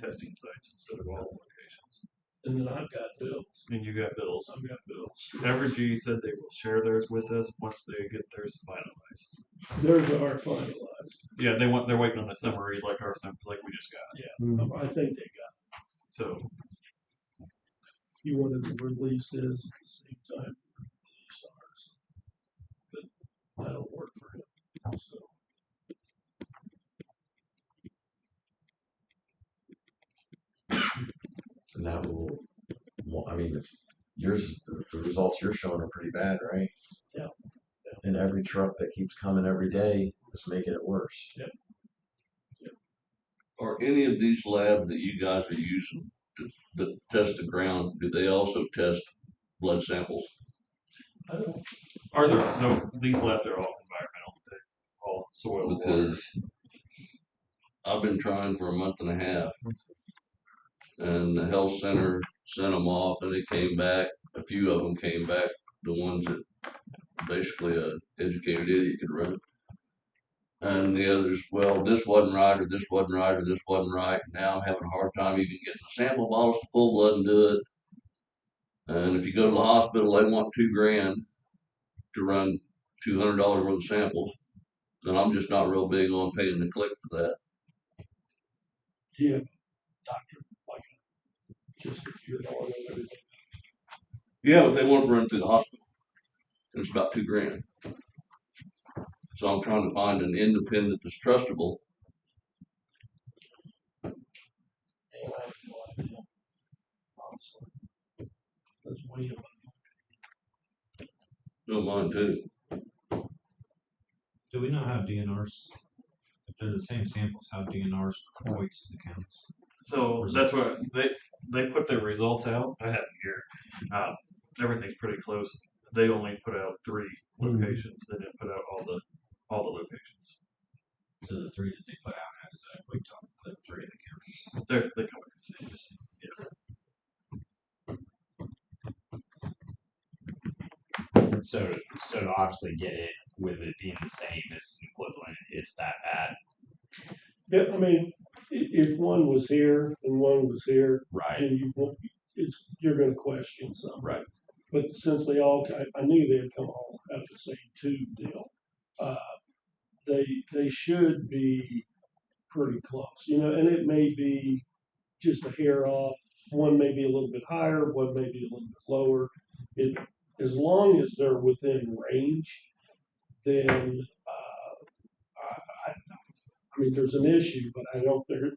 testing sites instead of all locations. And then I've got bills. And you got bills. I've got bills. Evergy said they will share theirs with us once they get theirs finalized. Theirs are finalized. Yeah, they're waiting on the summary like like we just got. Yeah, I think they got. So You wanted to release his at the same time we released ours, but that'll work for him. So. And that will, well, I mean, if yours, the results you're showing are pretty bad, right? Yeah. And every truck that keeps coming every day is making it worse. Yep. Are any of these labs that you guys are using to test the ground, do they also test blood samples? I don't. are there no these labs are all environmental, they're all soil and water. Because I've been trying for a month and a half, and the health center sent them off, and they came back. A few of them came back, the ones that basically a educated idiot could run. And the others, well, this wasn't right, or this wasn't right, or this wasn't right. Now I'm having a hard time even getting the sample bottles to pull blood and do it. And if you go to the hospital, they want $2,000 to run $200 worth of samples. And I'm just not real big on paying the click for that. Yeah, doctor, like, just if you're on and everything. Yeah, but they want to run through the hospital. And it's about $2,000. So I'm trying to find an independent that's trustable. And I have no idea, honestly. That's way above. Don't mind too. Do we know how DNR's, if they're the same samples, how DNR's equates to the counts? So that's what they put their results out. I have it here. Everything's pretty close. They only put out 3 locations. They didn't put out all the locations. So the 3 that they put out, how does that equate to the 3 of the counties? They come with the same. Yeah. So to obviously get it with it being the same as equivalent, it's that bad. Yeah, I mean, if one was here and one was here, Right. and you're going to question something. Right. But since they all, I knew they'd come all out of the same tube deal. They should be pretty close, and it may be just a hair off. One may be a little bit higher, one may be a little bit lower. As long as they're within range, then I mean, there's an issue, but I don't think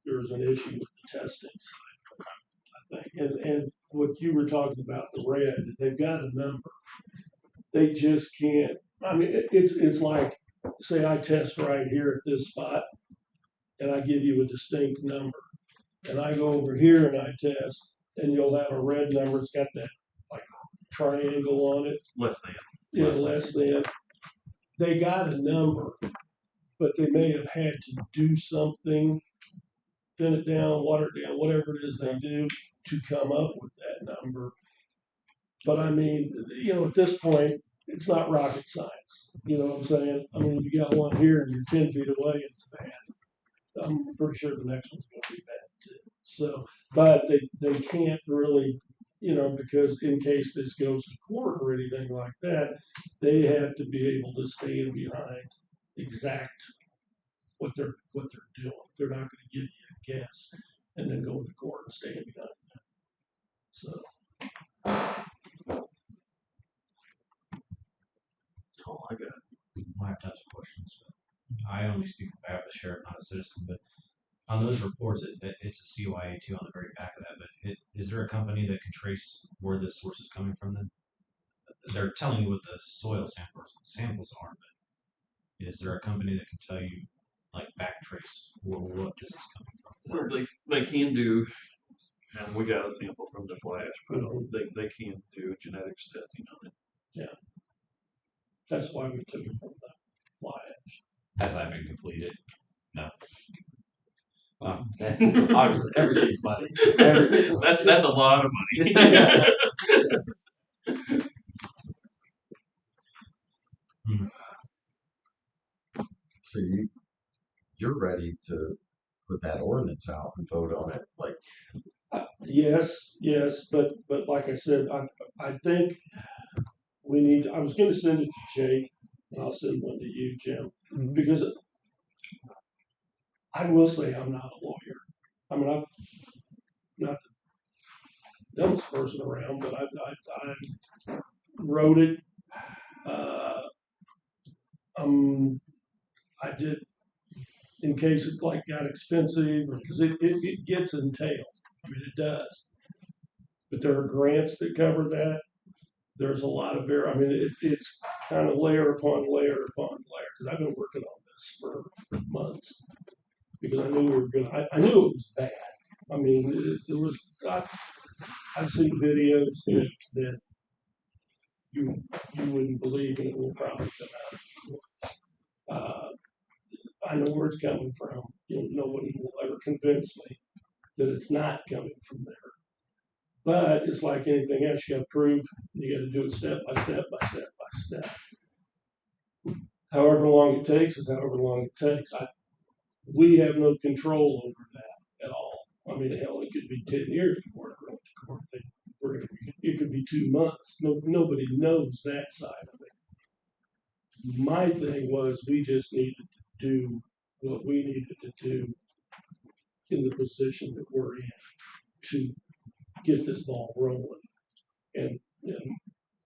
there's an issue with the testing side. I think, and what you were talking about, the red, they've got a number, they just can't. I mean, it's like, say I test right here at this spot, and I give you a distinct number, and I go over here and I test, and you'll have a red number. It's got that like triangle on it. Less than. Yeah, less than. They got a number, but they may have had to do something, thin it down, water it down, whatever it is they do to come up with that number. But I mean, you know, at this point, it's not rocket science. You know what I'm saying? I mean, if you got one here and you're 10 feet away, it's bad. I'm pretty sure the next one's going to be bad too. So, but they can't really, you know, because in case this goes to court or anything like that, they have to be able to stand behind exact what they're doing. They're not going to give you a guess and then go to court and stand behind it. So. Oh, I got I have tons of questions. But I only speak on behalf of the sheriff, not a citizen. But on those reports, it's a CYA too on the very back of that. But is there a company that can trace where this source is coming from? Then they're telling you what the soil samples are, but is there a company that can tell you, like, backtrace what this is coming from? So they can do, and we got a sample from the flash, but they can do genetics testing on it. Yeah. That's why we took it from the fly ash. Has that been completed? No. Obviously, everything's money. That's a lot of money. So you're ready to put that ordinance out and vote on it, like Yes, but like I said, I think we need. I was going to send it to Jake, and I'll send one to you, Jim, because I will say I'm not a lawyer. I mean, I'm not the dumbest person around, but I wrote it. I did in case it like got expensive, because it gets entailed. I mean, it does. But there are grants that cover that. There's a lot of I mean, it's kind of layer upon layer upon layer. Because I've been working on this for months because I knew we were gonna. I knew it was bad. I mean, it was. I've seen videos that you wouldn't believe, and it will probably come out. I know where it's coming from. No one will ever convince me that it's not coming from there. But it's like anything else, you got to prove, you got to do it step by step by step by step. However long it takes is however long it takes. We have no control over that at all. I mean, hell, it could be 10 years before it went to court. It could be 2 months. Nobody knows that side of it. My thing was we just needed to do what we needed to do in the position that we're in to get this ball rolling. And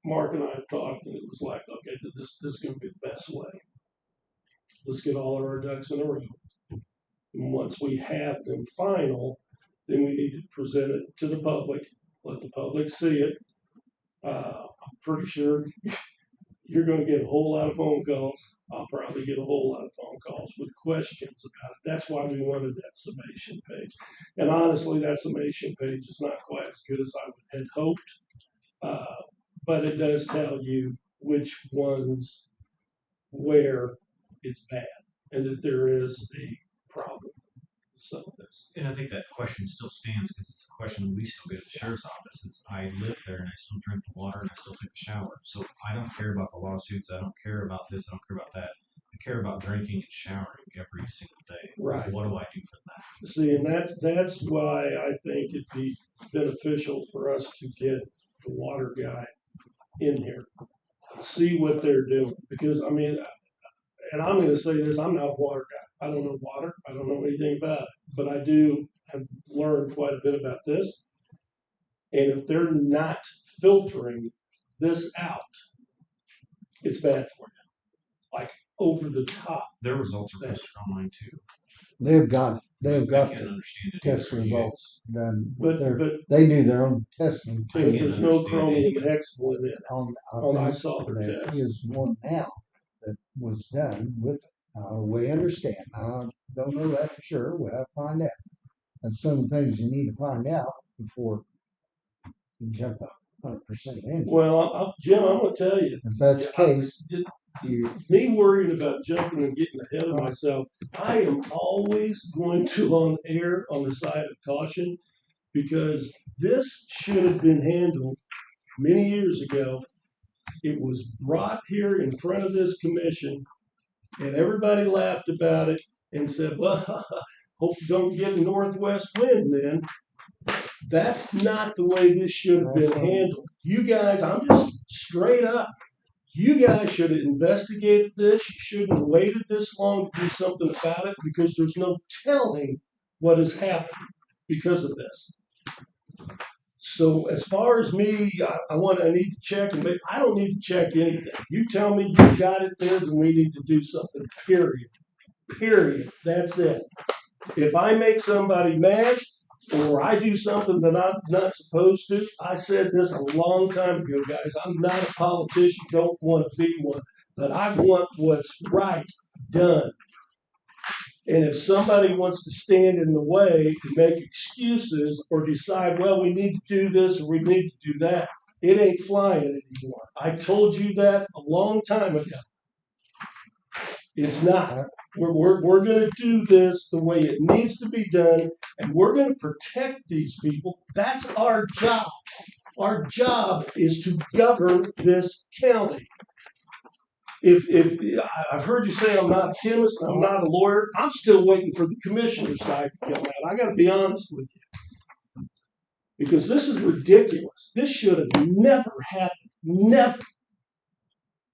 Mark and I talked, and it was like, okay, this is going to be the best way. Let's get all of our ducks in a row. And once we have them final, then we need to present it to the public, let the public see it. I'm pretty sure you're going to get a whole lot of phone calls. I'll probably get a whole lot of phone calls with questions about it. That's why we wanted that summation page. And honestly, that summation page is not quite as good as I had hoped. But it does tell you which ones where it's bad and that there is a problem with some of this. And I think that question still stands because it's a question we still get at the sheriff's office. I live there and I still drink the water and I still take a shower. So I don't care about the lawsuits. I don't care about this. I don't care about that. I care about drinking and showering every single day. Right. What do I do for that? See, and that's why I think it'd be beneficial for us to get the water guy in here, see what they're doing. Because, I mean, and I'm going to say this, I'm not a water guy. I don't know water. I don't know anything about it. But I do have learned quite a bit about this. And if they're not filtering this out, it's bad for you. Like over the top. Their results are posted online too. they've got I the can't understand it test either. results done. But- They're- but- they do their own testing I too. can't There's no understand chromium it. hexable in it. On I think saw their there test. is one now that was done with, we understand, I don't know that for sure, we'll have to find out. That's some things you need to find out before you jump up 100% in. Well, Jim, I'm gonna tell you, If that's the case, you, me worrying about jumping and getting ahead of myself, I am always going to err on the side of caution because this should have been handled many years ago. It was brought here in front of this commission and everybody laughed about it and said, well, hope you don't get a northwest wind then. That's not the way this should have been handled. You guys, I'm just straight up. You guys should have investigated this. You shouldn't have waited this long to do something about it because there's no telling what has happened because of this. So as far as me, I need to check and I don't need to check anything. You tell me you got it there, then we need to do something, period. Period. That's it. If I make somebody mad or I do something that I'm not supposed to, I said this a long time ago, guys. I'm not a politician, don't want to be one, but I want what's right done. And if somebody wants to stand in the way and make excuses or decide, well, we need to do this or we need to do that, it ain't flying anymore. I told you that a long time ago. It's not. We're going to do this the way it needs to be done, and we're going to protect these people. That's our job. Our job is to govern this county. If I've heard you say I'm not a chemist, I'm not a lawyer, I'm still waiting for the commissioner's side to come out. I got to be honest with you. Because this is ridiculous. This should have never happened. Never.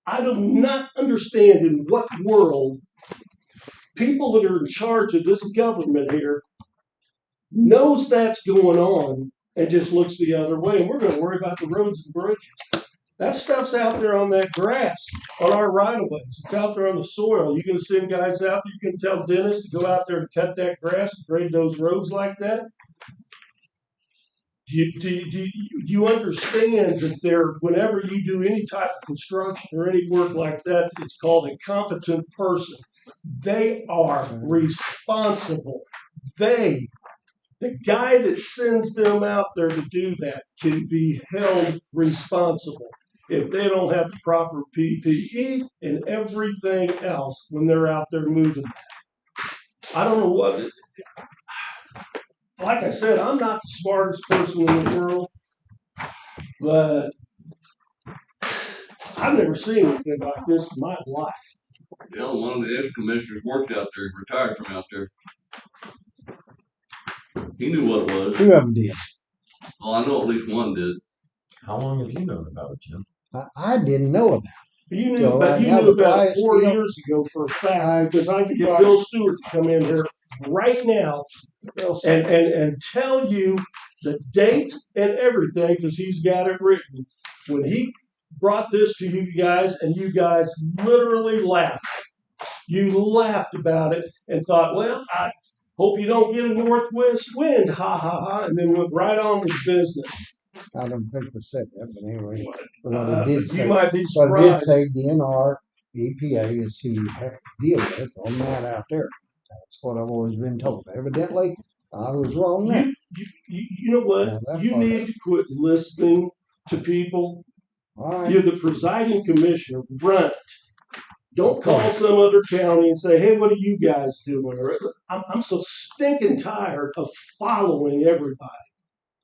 I do not understand in what world people that are in charge of this government here knows that's going on and just looks the other way. And we're going to worry about the roads and bridges. That stuff's out there on that grass, on our right-of-ways. It's out there on the soil. You can send guys out, you can tell Dennis to go out there and cut that grass, grade those roads like that. Do you understand that whenever you do any type of construction or any work like that, it's called a competent person. They are responsible. The guy that sends them out there to do that can be held responsible if they don't have the proper PPE and everything else when they're out there moving. I don't know what. Like I said, I'm not the smartest person in the world, but I've never seen anything like this in my life. Yeah, one of the ex-commissioners worked out there, retired from out there. He knew what it was. two of them did. Well, I know at least one did. How long have you known about it, Jim? I didn't know about it. You knew about it 4 years ago for a fact because I could get Bill Stewart to come in here right now and tell you the date and everything because he's got it written. When he brought this to you guys and you guys literally laughed. You laughed about it and thought, well, I hope you don't get a northwest wind, ha ha ha, and then went right on with business. I don't think we said that, but anyway. But what it did say, You might be what it did surprised. say, DNR, EPA is who you have to deal with on that out there. That's what I've always been told. Evidently, I was wrong there. You know what? You need to quit listening to people. Right. You're the presiding commissioner. Run it. Don't call some other county and say, hey, what are you guys doing? I'm so stinking tired of following everybody.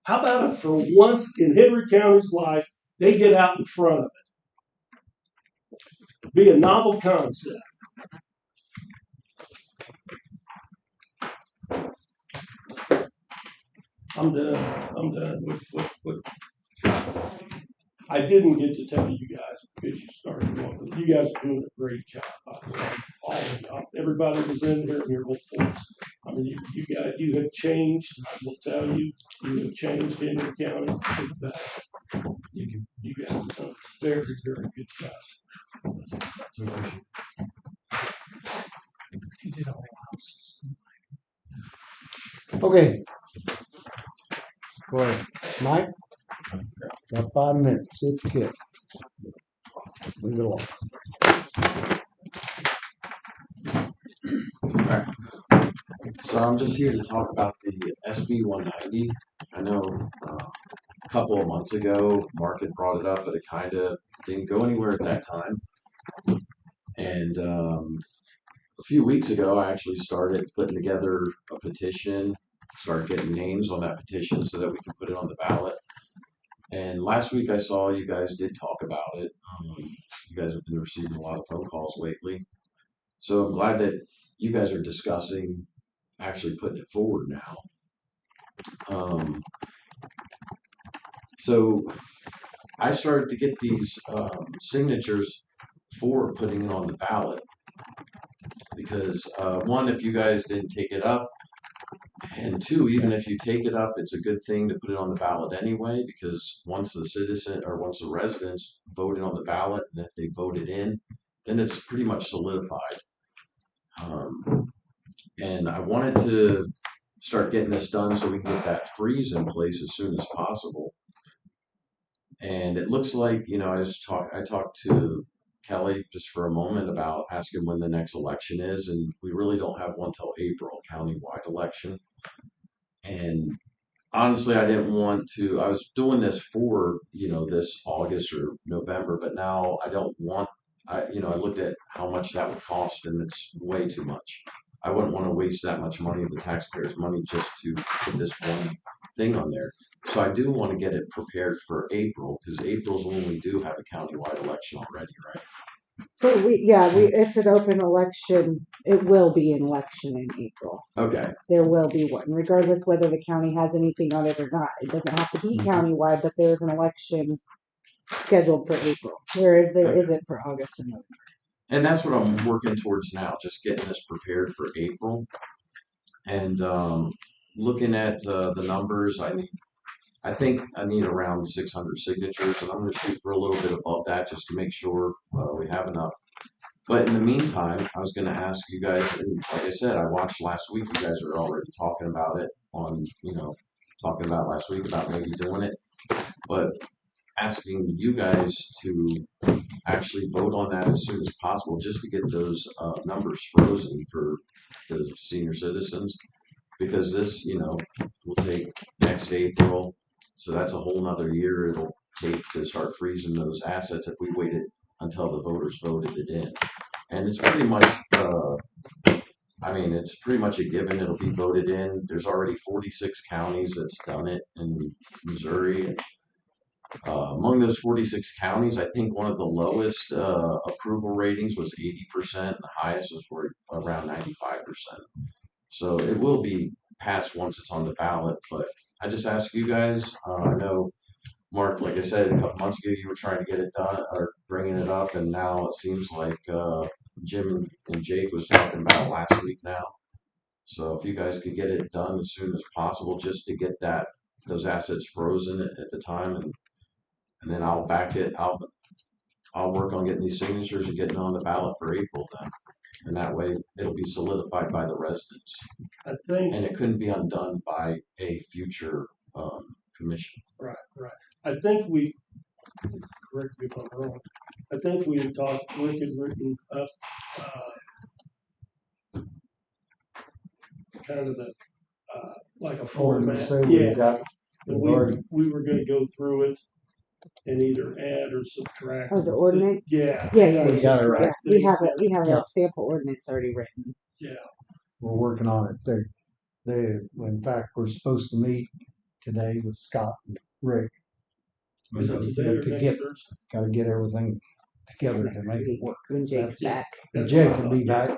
How about it for once in Henry County's life, they get out in front of it? Be a novel concept. I'm done. I didn't get to tell you guys because you started going. You guys are doing a great job. All of y'all. Everybody was in here in your whole force. I mean, you have changed. I will tell you, you have changed in your county. You guys have done a very, very good job. You did all houses. Okay. Go ahead. Mike? Got 5 minutes, if you could. Move it along. So I'm just here to talk about the SB 190. I know a couple of months ago, Mark had brought it up, but it kind of didn't go anywhere at that time. And a few weeks ago, I actually started putting together a petition, started getting names on that petition so that we can put it on the ballot. And last week, I saw you guys did talk about it. You guys have been receiving a lot of phone calls lately. So I'm glad that you guys are discussing actually putting it forward now. So I started to get these signatures for putting it on the ballot because one, if you guys didn't take it up, and two, even if you take it up, it's a good thing to put it on the ballot anyway, because once the citizen or once the residents voted on the ballot, and if they voted in, then it's pretty much solidified. And I wanted to start getting this done so we can get that freeze in place as soon as possible. And it looks like, I talked to Kelly just for a moment about asking when the next election is, and we really don't have one till April, countywide election. And honestly, I didn't want to, I was doing this for, this August or November, but now I don't want, I looked at how much that would cost and it's way too much. I wouldn't want to waste that much money of the taxpayers' money just to put this one thing on there. So I do want to get it prepared for April, because April's when we do have a countywide election already, right? So it's an open election. It will be an election in April. Okay. There will be one, regardless whether the county has anything on it or not. It doesn't have to be countywide, but there is an election scheduled for April, whereas there isn't for August and November. And that's what I'm working towards now, just getting this prepared for April. And looking at the numbers, I think I need around 600 signatures, and I'm going to shoot for a little bit above that just to make sure we have enough. But in the meantime, I was going to ask you guys, and like I said, I watched last week, you guys are already talking about it talking about last week about maybe doing it. But asking you guys to actually vote on that as soon as possible, just to get those numbers frozen for the senior citizens, because this, will take next April, so that's a whole nother year it'll take to start freezing those assets if we waited until the voters voted it in. And it's pretty much, it's pretty much a given it'll be voted in. There's already 46 counties that's done it in Missouri. Among those 46 counties, I think one of the lowest approval ratings was 80%, and the highest was around 95%. So it will be passed once it's on the ballot, but I just ask you guys, I know, Mark, like I said, a couple months ago, you were trying to get it done or bringing it up, and now it seems like Jim and Jake was talking about it last week now. So if you guys could get it done as soon as possible, just to get those assets frozen at the time, and then I'll back it. I'll work on getting these signatures and getting on the ballot for April then, and that way it'll be solidified by the residents. I think. And it couldn't be undone by a future commission. Right. I think we, correct me if I'm wrong, I think we had talked, Rick had written up kind of the, like a format. Yeah. And we were gonna go through it and either add or subtract. Oh, the ordinance? Yeah. We got it right. We have a sample ordinance already written. Yeah. We're working on it. In fact, we're supposed to meet today with Scott and Rick. Is it today or next Thursday? Got to get everything together to make it work. When Jake's back. And Jake will be back.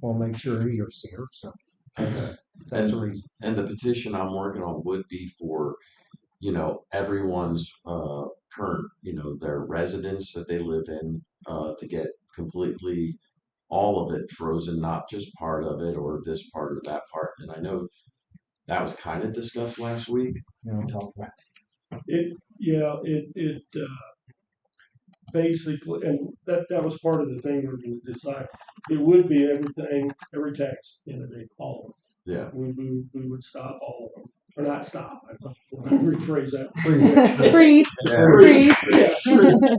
We'll make sure he is here. So that's the reason. And the petition I'm working on would be for, everyone's current, their residence that they live in, to get completely all of it frozen, not just part of it or this part or that part. And I know that was kind of discussed last week. Talk about It basically, and that was part of the thing we were going to decide. It would be everything, every tax entity, all of Yeah. them. We would stop all of them, or not stop. I rephrase that. Freeze. Yeah. Freeze. Yeah, freeze.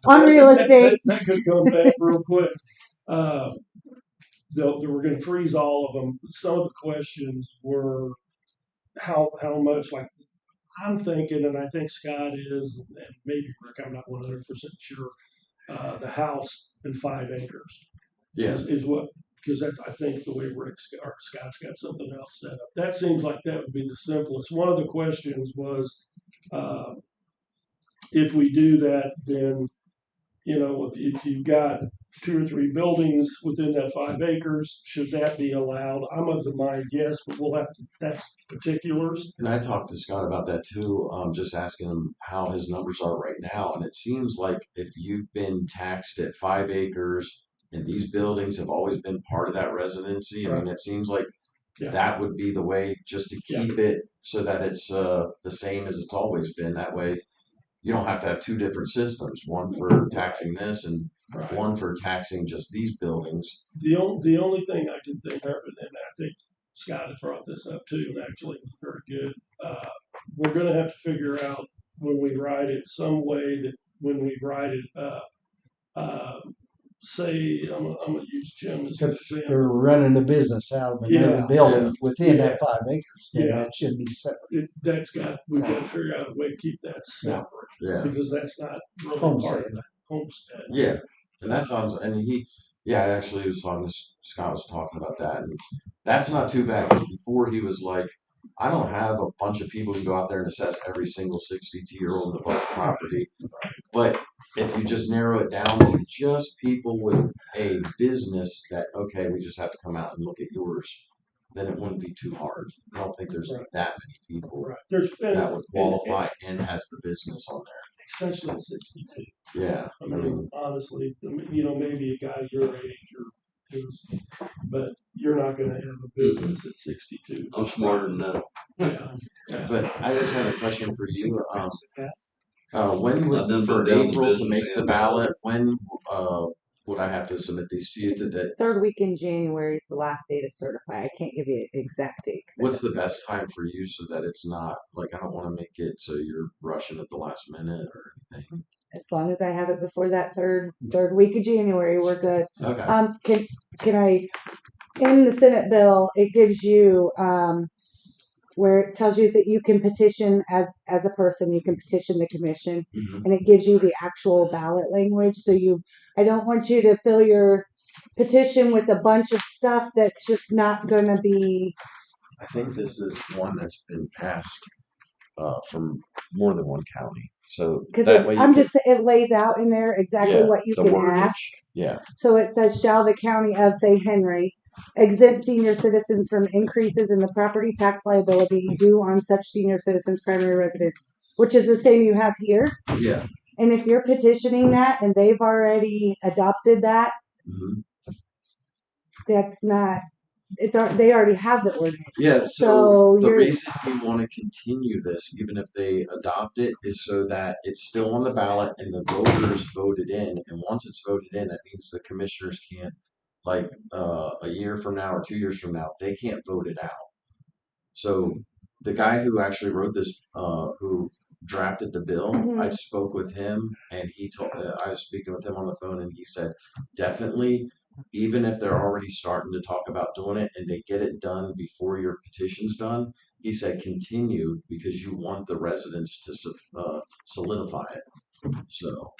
On real estate. That could come back real quick. They were going to freeze all of them. Some of the questions were how much, like I'm thinking, and I think Scott is, and maybe Rick, I'm not 100% sure, the house in 5 acres Yeah. is what, because that's, I think, the way Scott's got something else set up. That seems like that would be the simplest. One of the questions was, if we do that, then, if you've got 2 or 3 buildings within that 5 acres, should that be allowed? I'm of the mind, yes, but we'll have to, that's particulars. And I talked to Scott about that too, just asking him how his numbers are right now. And it seems like if you've been taxed at 5 acres and these buildings have always been part of that residency, I mean, it seems like that would be the way just to keep it so that it's the same as it's always been. That way you don't have to have 2 different systems, one for taxing this and one for taxing just these buildings. The only thing I can think of, and I think Scott has brought this up too, and actually it was very good. We're going to have to figure out when we write it some way that when we write it up, say I'm gonna use Jim as an If example. you're running a business out of another building within that 5 acres, then that should be separate. We've got to figure out a way to keep that separate. Yeah. Because that's not really part of the homestead. Yeah. And that sounds, and I actually was talking, Scott was talking about that, and that's not too bad. Before he was like, I don't have a bunch of people who go out there and assess every single 62-year-old in the Buck property. But if you just narrow it down to just people with a business that, okay, we just have to come out and look at yours, then it wouldn't be too hard. I don't think there's that many people that would qualify and has the business on there. Especially at 62. Yeah. I mean, honestly, maybe a guy your age but you're not going to have a business at 62. I'm smarter than that. But I just had a question for you. When would, for down the April to business make the end. ballot, when would I have to submit these to you? Third week in January is the last day to certify. I can't give you an exact date. What's the best time for you so that it's not, like, I don't want to make it so you're rushing at the last minute or anything? As long as I have it before that third week of January, we're good. Okay. Can I, in the Senate bill, it gives you, where it tells you that you can petition as a person, you can petition the commission, and it gives you the actual ballot language. So I don't want you to fill your petition with a bunch of stuff that's just not going to be. I think this is one that's been passed from more than one county. So that way it lays out in there exactly what you can ask. Yeah. So it says, shall the county of, say, Henry, exempt senior citizens from increases in the property tax liability due on such senior citizens' primary residence, which is the same you have here. Yeah. And if you're petitioning that and they've already adopted that, that's not. They already have the ordinance. Yeah, so the reason we want to continue this, even if they adopt it, is so that it's still on the ballot and the voters voted in. And once it's voted in, that means the commissioners can't, like a year from now or 2 years from now, they can't vote it out. So the guy who actually wrote this, who drafted the bill, I spoke with him, and he told. I was speaking with him on the phone, and he said, definitely. Even if they're already starting to talk about doing it and they get it done before your petition's done, he said continue because you want the residents to solidify it. So,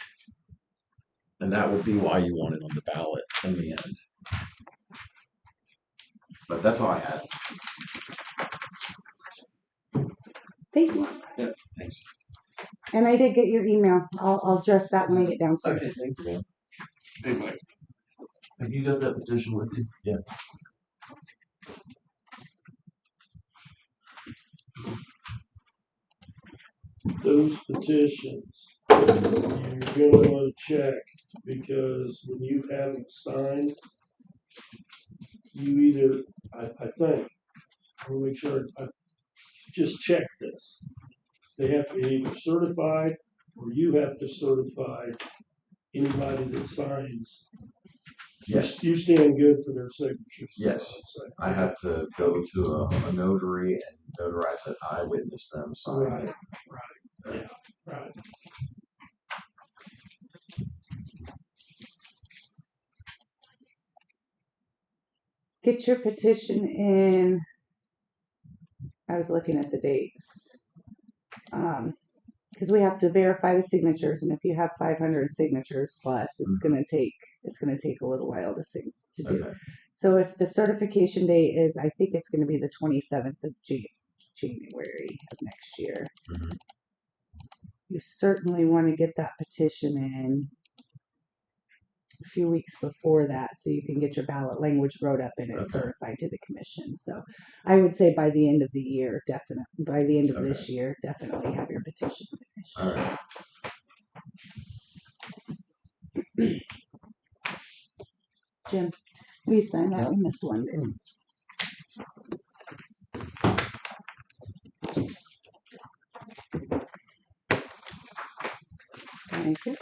and that would be why you want it on the ballot in the end. But that's all I had. Thank you. Yeah, thanks. And I did get your email. I'll address that when I get downstairs. Okay, thank you, man. Hey, Mike. Have you got that petition with you? Yeah. Those petitions, you're going to want to check because when you have them signed, you either, I think, I want to make sure, I just check this. They have to be either certified or you have to certify anybody that signs, Yes. you stand good for their signatures. Yes. I have to go to a notary and notarize it. I witness them sign Right, it. right, yeah, right. Get your petition in. I was looking at the dates. Because we have to verify the signatures, and if you have 500 signatures plus, it's gonna take a little while to do. Okay. So if the certification date is, I think it's gonna be the 27th of January of next year. Mhm. You certainly want to get that petition in a few weeks before that, so you can get your ballot language wrote up and it's Okay. certified to the commission. So I would say by the end of the year, definitely, by the end of this Okay. year, definitely have your petition finished. All right. Jim, will you sign that? Yep. We missed London. Thank you.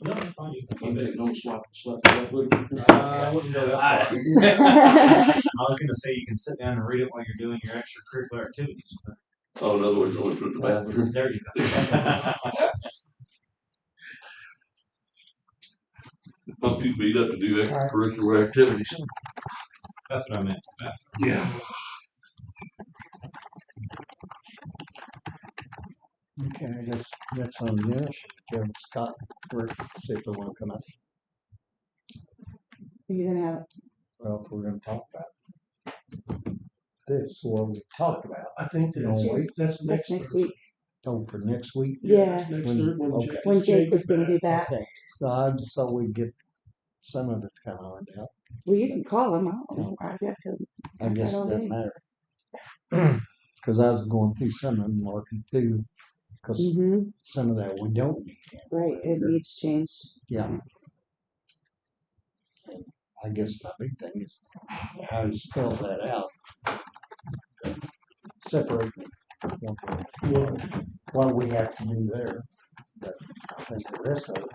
No, it's fine. Don't slap I wouldn't go that far. I was gonna say you can sit down and read it while you're doing your extracurricular activities. But Oh, in other words, going to the bathroom. there you go. I'm too beat up to do extracurricular activities. That's what I meant. Yeah. Okay, I guess next on the list, Kevin Scott, or see if they want to come up. Are you gonna have Well, if we're gonna talk about this, what we talked about, I think You know, wait. that's that's next week? oh, for next week? Yeah. That's next When- Thursday, okay. When Jake was gonna back. be back. Okay, so I just thought we'd get some of it kind of ironed out. Well, you can call him. I got to. I guess it all doesn't day. matter. Cause I was going through some of them, working through, cause Mm-hmm. some of that we don't need. Right. It needs change. Yeah. And I guess my big thing is how he spells that out. Separate what we have to do there. But I think the rest of it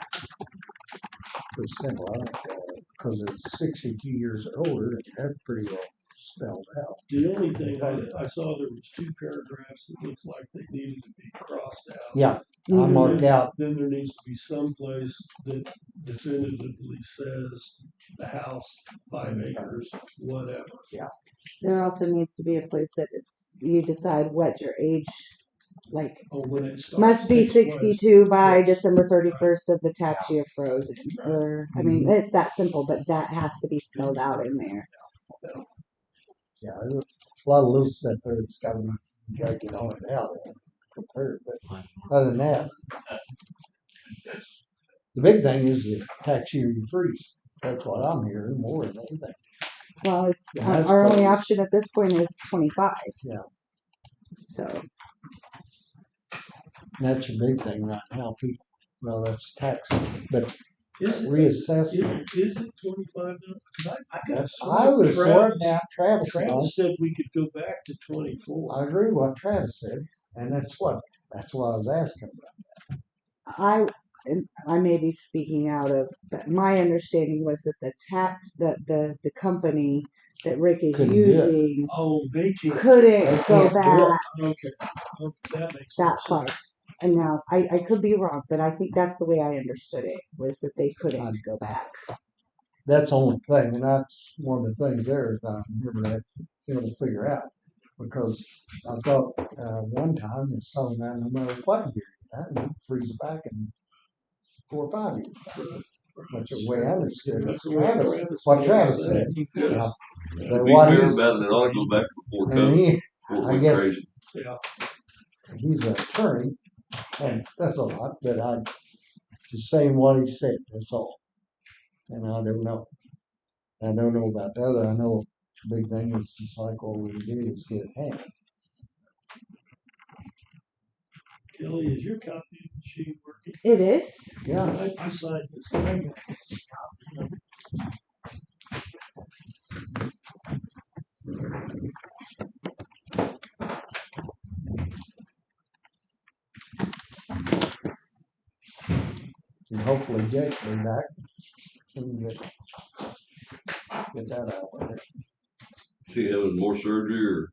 pretty simple. I think, cause it's 62 years or older, and that's pretty well spelled out. The only thing I saw, there was 2 paragraphs that looked like they needed to be crossed out. Yeah, I Mhm. marked out, Then there needs to be some place that definitively says the house, 5 acres, whatever. There also needs to be a place that it's, you decide what your age, like, Oh, when it starts. must be takes place. 62 by Yes. December 31st of the tax year frozen. Right. Or, I mean, it's that simple, but that has to be spelled out in there. yeah, there's a lot of little stuff there that's gotta be, you gotta get on it out and prepared, but other than that, the big thing is the tax year you freeze. That's what I'm hearing more than anything. Well, it's, That's our only probably- option at this point is 25. Yeah. So, That's your big thing right now, people, well, that's tax, but Is it, reassessment, is it 25 now? 'Cause I got that's, I would have sworn that Travis Travis was. said we could go back to 24. I agree with what Travis said, and that's what I was asking about. I may be speaking out of, but my understanding was that the company that Rick is Couldn't do it. using Oh, they can't. couldn't They go can't do it. back Okay. That makes that more far. sense. And now, I could be wrong, but I think that's the way I understood it, was that they couldn't go back. That's the only thing, and that's one of the things there is I remember that, to figure out. Because I thought, one time it's something that no matter what year that freeze it back in 4 or 5 years. Which is the way I understood it. That's the way Travis, what Travis said. Yes. But To be what fair he's- about it, it ought to go back before and COVID. he, before it I went guess- crazy. Yeah. he's an attorney, and that's a lot, but I just saying what he said, that's all. And I don't know. I don't know about the other. I know the big thing is just like all we do is get it handled. Kelly, is your copy of the sheet working? It is? Yeah. I signed this. I got a copy of it. And hopefully Jake will be back. And get that out there. Is he having more surgery or?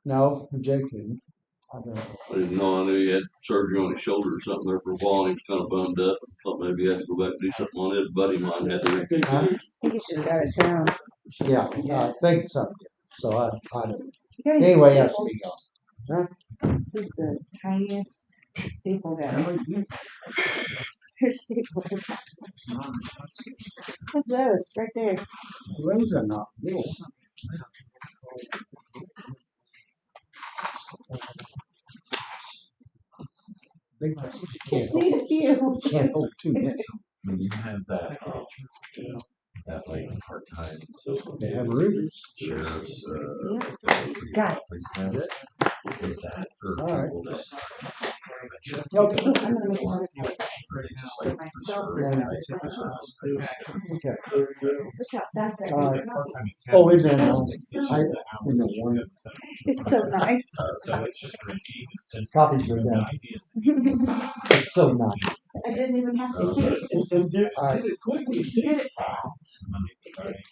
No, Jake didn't. I don't know. I didn't know. I knew he had surgery on his shoulder or something there for a while. And he was kind of bummed up. Thought maybe he had to go back and do something on it. A buddy of mine had to. Huh? I think you should have got it down. Yeah, I think so. So I don't. You got any Anyway, that's staples? me gone. This is the tiniest staple gun. Here's staple. What's those? Right there. Those are not little. Big ones. Can't Need a few. can't hold two minutes. I mean, you have that like part-time They have rooters. sheriff's, Got it. police captain. Is that for All right. people that? Okay. I'm gonna make one of Just like myself. reserve, Okay. Look how fast that Uh, goes. Oh, we've been on. It's I, just the we know hours. one. It's so nice. So it's just for Indeed, it sends Copies are the done. ideas. It's so nice. I didn't even have to do it. All right. Did it. Monday to Friday.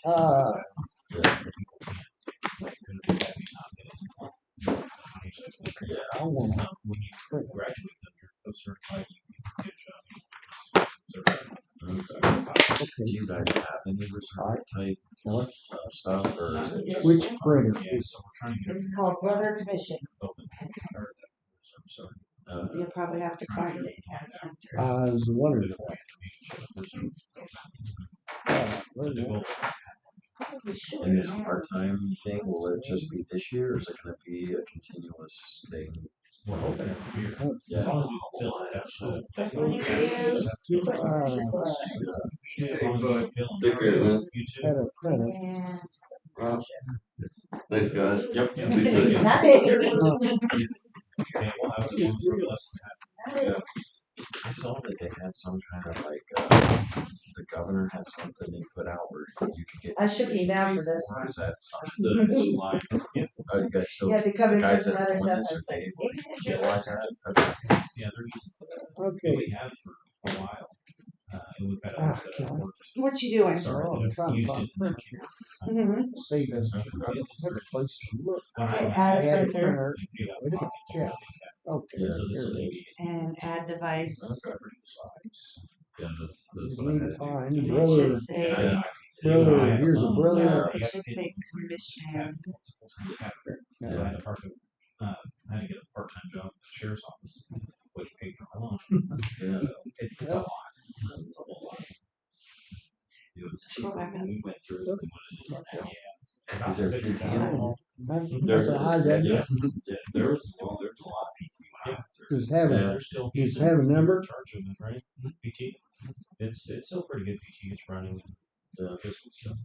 Yeah, I want to. When you graduate, then you're post-certified, you can get Do you guys have any reserve type What? stuff, or is it just? Which printer? Yeah, so we're trying to get It's called Brother Commission. open. Sorry. You'll probably have to find it. I was wondering. Where's that? Probably should. And this part-time thing, will it just be this year, or is it gonna be a continuous thing? We're hoping every year. Yeah. As long as we fill it, that's the. Take care, man. You too. Had a printer. And Thanks, guys. Yep. Be safe. not it. Yeah, we'll have this one for less than that. I saw that they had some kind of like, the governor has something they put out where you can get. I should be down for this Or one. is that something? The line, yeah, Oh, you guys still, You had to come in for guys some that other are stuff. doing this, I are was they like, able to "Yeah, utilize that? Okay. yeah, they're using, Okay. we have for a while. And we've had Ah, others that have worked. What you doing? Sorry, Oh, I'm that trying have to used find it. printer. Mm-hmm. See, there's a place to look. When Okay, I- add I had a printer printer. Yeah. Wait a minute. Yeah. Okay. Yeah. So this Here is it is. maybe. and add device. Yeah, that's Just what I need had to to do. find It brother. should say, Brother, here's a no, brother. it should say commission. So I had a part of, I had to get a part-time job at the sheriff's office, which paid for my lunch. Yeah. It's a lot. It's a whole lot. It was cheaper when we went through it than what it is now. Yeah. Is there PT involved? That's a high that. Yes. Yeah, there's a lot of PT when I went through. Does have Yeah. a, There's still does people have a number? in charge of it, right? PT. It's still pretty good PT. It's running the physical stuff.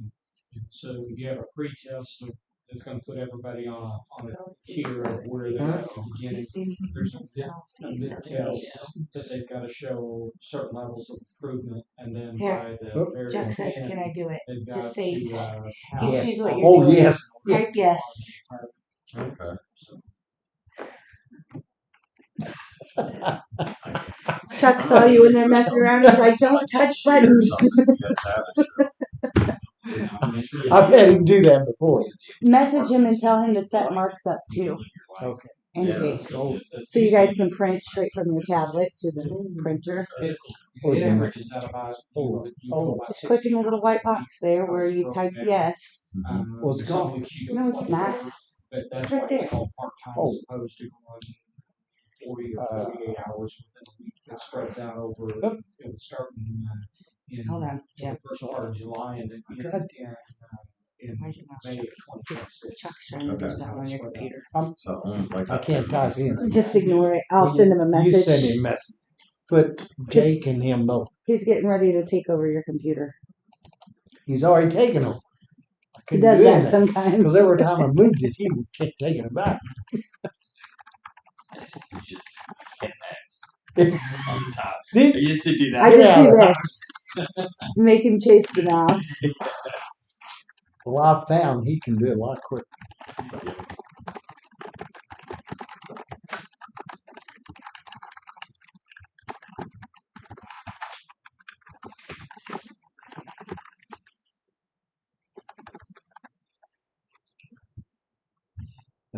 So you have a pre-test that's gonna put everybody on a tier of where they're at the beginning. There's a mid-test that they've gotta show certain levels of improvement, and then Here. by the Oh. very Chuck says, end, can I do it? they've Just got say, to, he Yes. sees what you're Oh, doing. yes. Type yes. Okay. Chuck saw you in there messing around. He's like, don't touch buttons. I've had him do that before. Message him and tell him to set marks up too. Okay. And Yeah. dates. So you guys can print straight from your tablet to the printer. Or It something. averages out about, you go about Just click in the little white box there where you type yes. Well, it's gone. No, it's not. But that's It's right why there. it's called part-time Oh. as opposed to going 40 or 48 hours within a week. It spreads out over, it would start in Hold on, the Jeff. first part of July and then end God. in Where's your mouse, May of Chuck? 2026. Chuck's trying to do Okay. something on your computer. So, like. I can't type in. Just ignore it. I'll Well, send him a You send message. him a message. Put Jake and him both. He's getting ready to take over your computer. He's already taken them. I He couldn't does do that anything. sometimes. Because every time I moved it, he would keep taking it back. You just hit X on top. I Did- used to do that. I Get just out do of the this. Make him chase the mouse. Well, I found he can do it a lot quicker.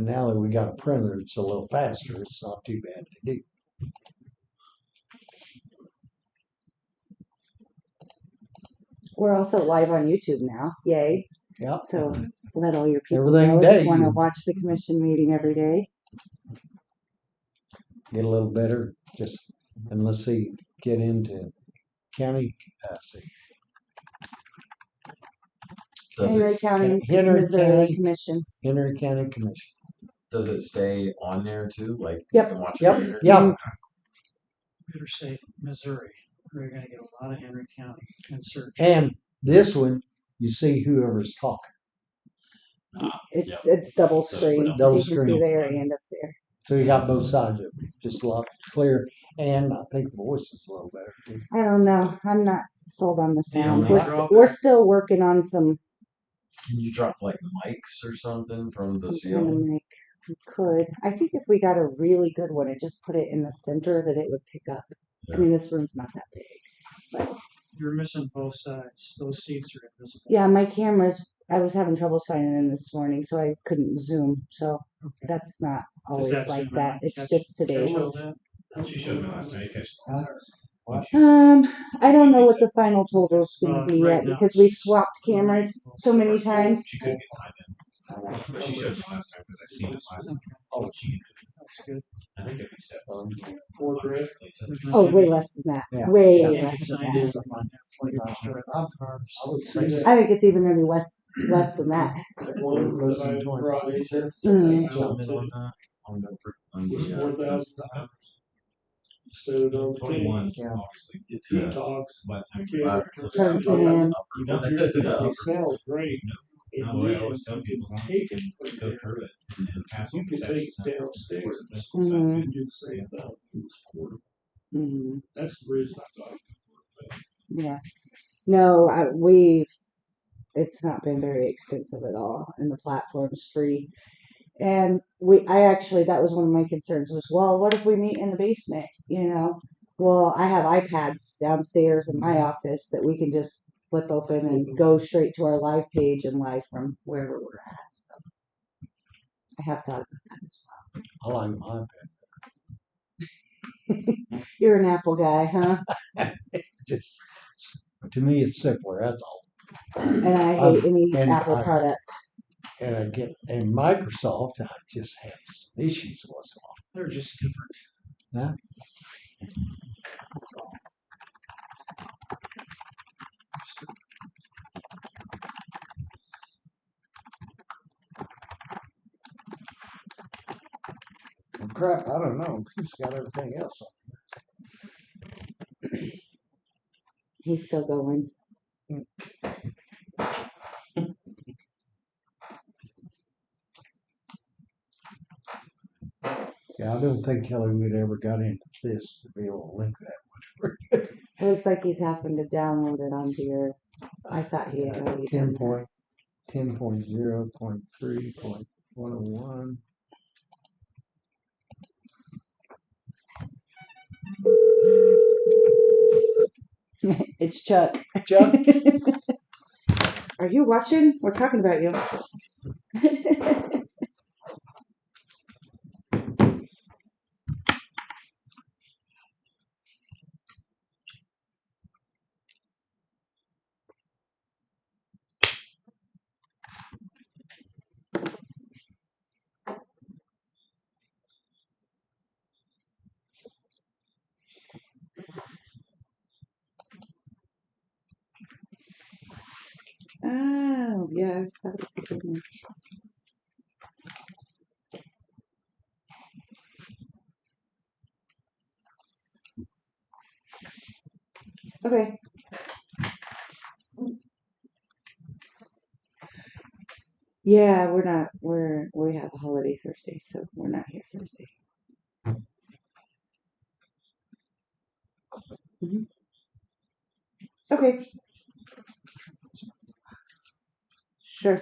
And now that we got a printer, it's a little faster. It's not too bad to do. We're also live on YouTube now. Yay. Yeah. So let all your people Everything know day if you want to you- watch the commission meeting every day. Get a little better. And let's see, get into county. See. Henry County, Henry Missouri County- Commission. Henry County Commission. Does it stay on there too? Like Yep. you can watch Yep. it later? Yeah. Better say Missouri. We're gonna get a lot of Henry County in search. And this one, you see whoever's talking. It's double screen. double so you can see screen. the area end up there. So you got both sides of it, just a lot clearer. And I think the voice is a little better too. I don't know. I'm not sold on the sound. Yeah, We're, not we're still working on some Can you drop like mics or something from the some kind of ceiling? mic. We could. I think if we got a really good one and just put it in the center, that it would pick up. I mean, this room's not that big. But You're missing both sides. Those seats are invisible. yeah, my cameras. I was having trouble signing in this morning, so I couldn't zoom. So that's not always that like zoom that. out? It's Catch- just today's. catch that? She showed me last night. I don't know what the final total's gonna be right yet now because it's we've just- swapped cameras so many times. She couldn't get signed in. But she showed me last time because I seen it last time. Oh, she. That's good. I think it'd be set. $4,000. Oh, way less than that. Yeah. Way Yeah. less than Sign that. in. I think it's even gonna be less than that. One that I brought in here Mm. Jumping on that on the was yeah. $4,000. Set it on the 21, table. Yeah. obviously. If he talks, By the time okay, you Turns in. you don't they sound great. No, And the way I then always tell you people, can as long as take you it can from go there. through it and pass You on can the take text, it downstairs Mhm. and do the same thing. Hmm. That's the reason I got it. Yeah. No, it's not been very expensive at all, and the platform's free. And that was one of my concerns was, well, what if we meet in the basement? Well, I have iPads downstairs in my office that we can just flip open and go straight to our live page and live from wherever we're at. So I have thought about that as I like my well. You're an Apple guy, huh? just to me it's simpler, that's all. And I hate any and Apple I- product. And Microsoft, I just have some issues with them. They're just different. Huh? That's all. Well, crap, I don't know. He's got everything else on. He's still going. Yeah, I don't think Kelly would ever got into this to be able to link that much. It looks like he's having to download it onto your. I thought he had already done that. 10.0.3.101. It's Chuck. Chuck, Are you watching? We're talking about you. Oh, yeah, I thought it was a good one. Okay. Yeah, we're not. We have a holiday Thursday, so we're not here Thursday. Mhm. Okay. Sure.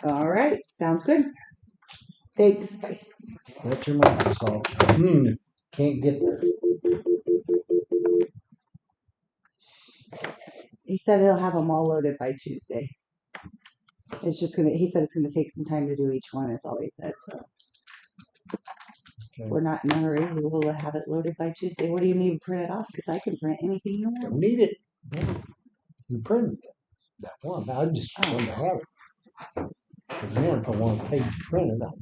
All right. Sounds good. Thanks. Bye. that's your Microsoft. Can't get there. He said he'll have them all loaded by Tuesday. It's just gonna, he said it's gonna take some time to do each one, that's all he said, so. Okay. We're not in a hurry, we will have it loaded by Tuesday. What do you need to print it off? Cause I can print anything you want. Don't need it. No. You printed it. That one. I just want to have it. Cause then if I want a page printed, I'll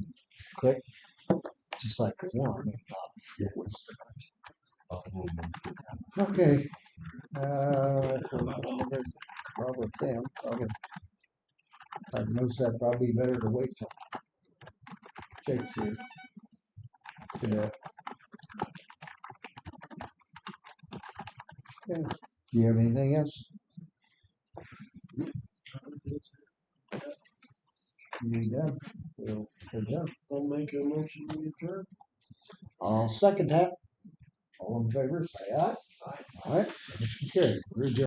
click just like the one. Okay. Probably them. Probably. I noticed that probably better to wait till Jake's here. Yeah. Okay. Do you have anything else? You done? We're done. I'll make a motion to adjourn. I'll second that. All in favor, say aye. Aye. All right. Motion carried. We're adjourned.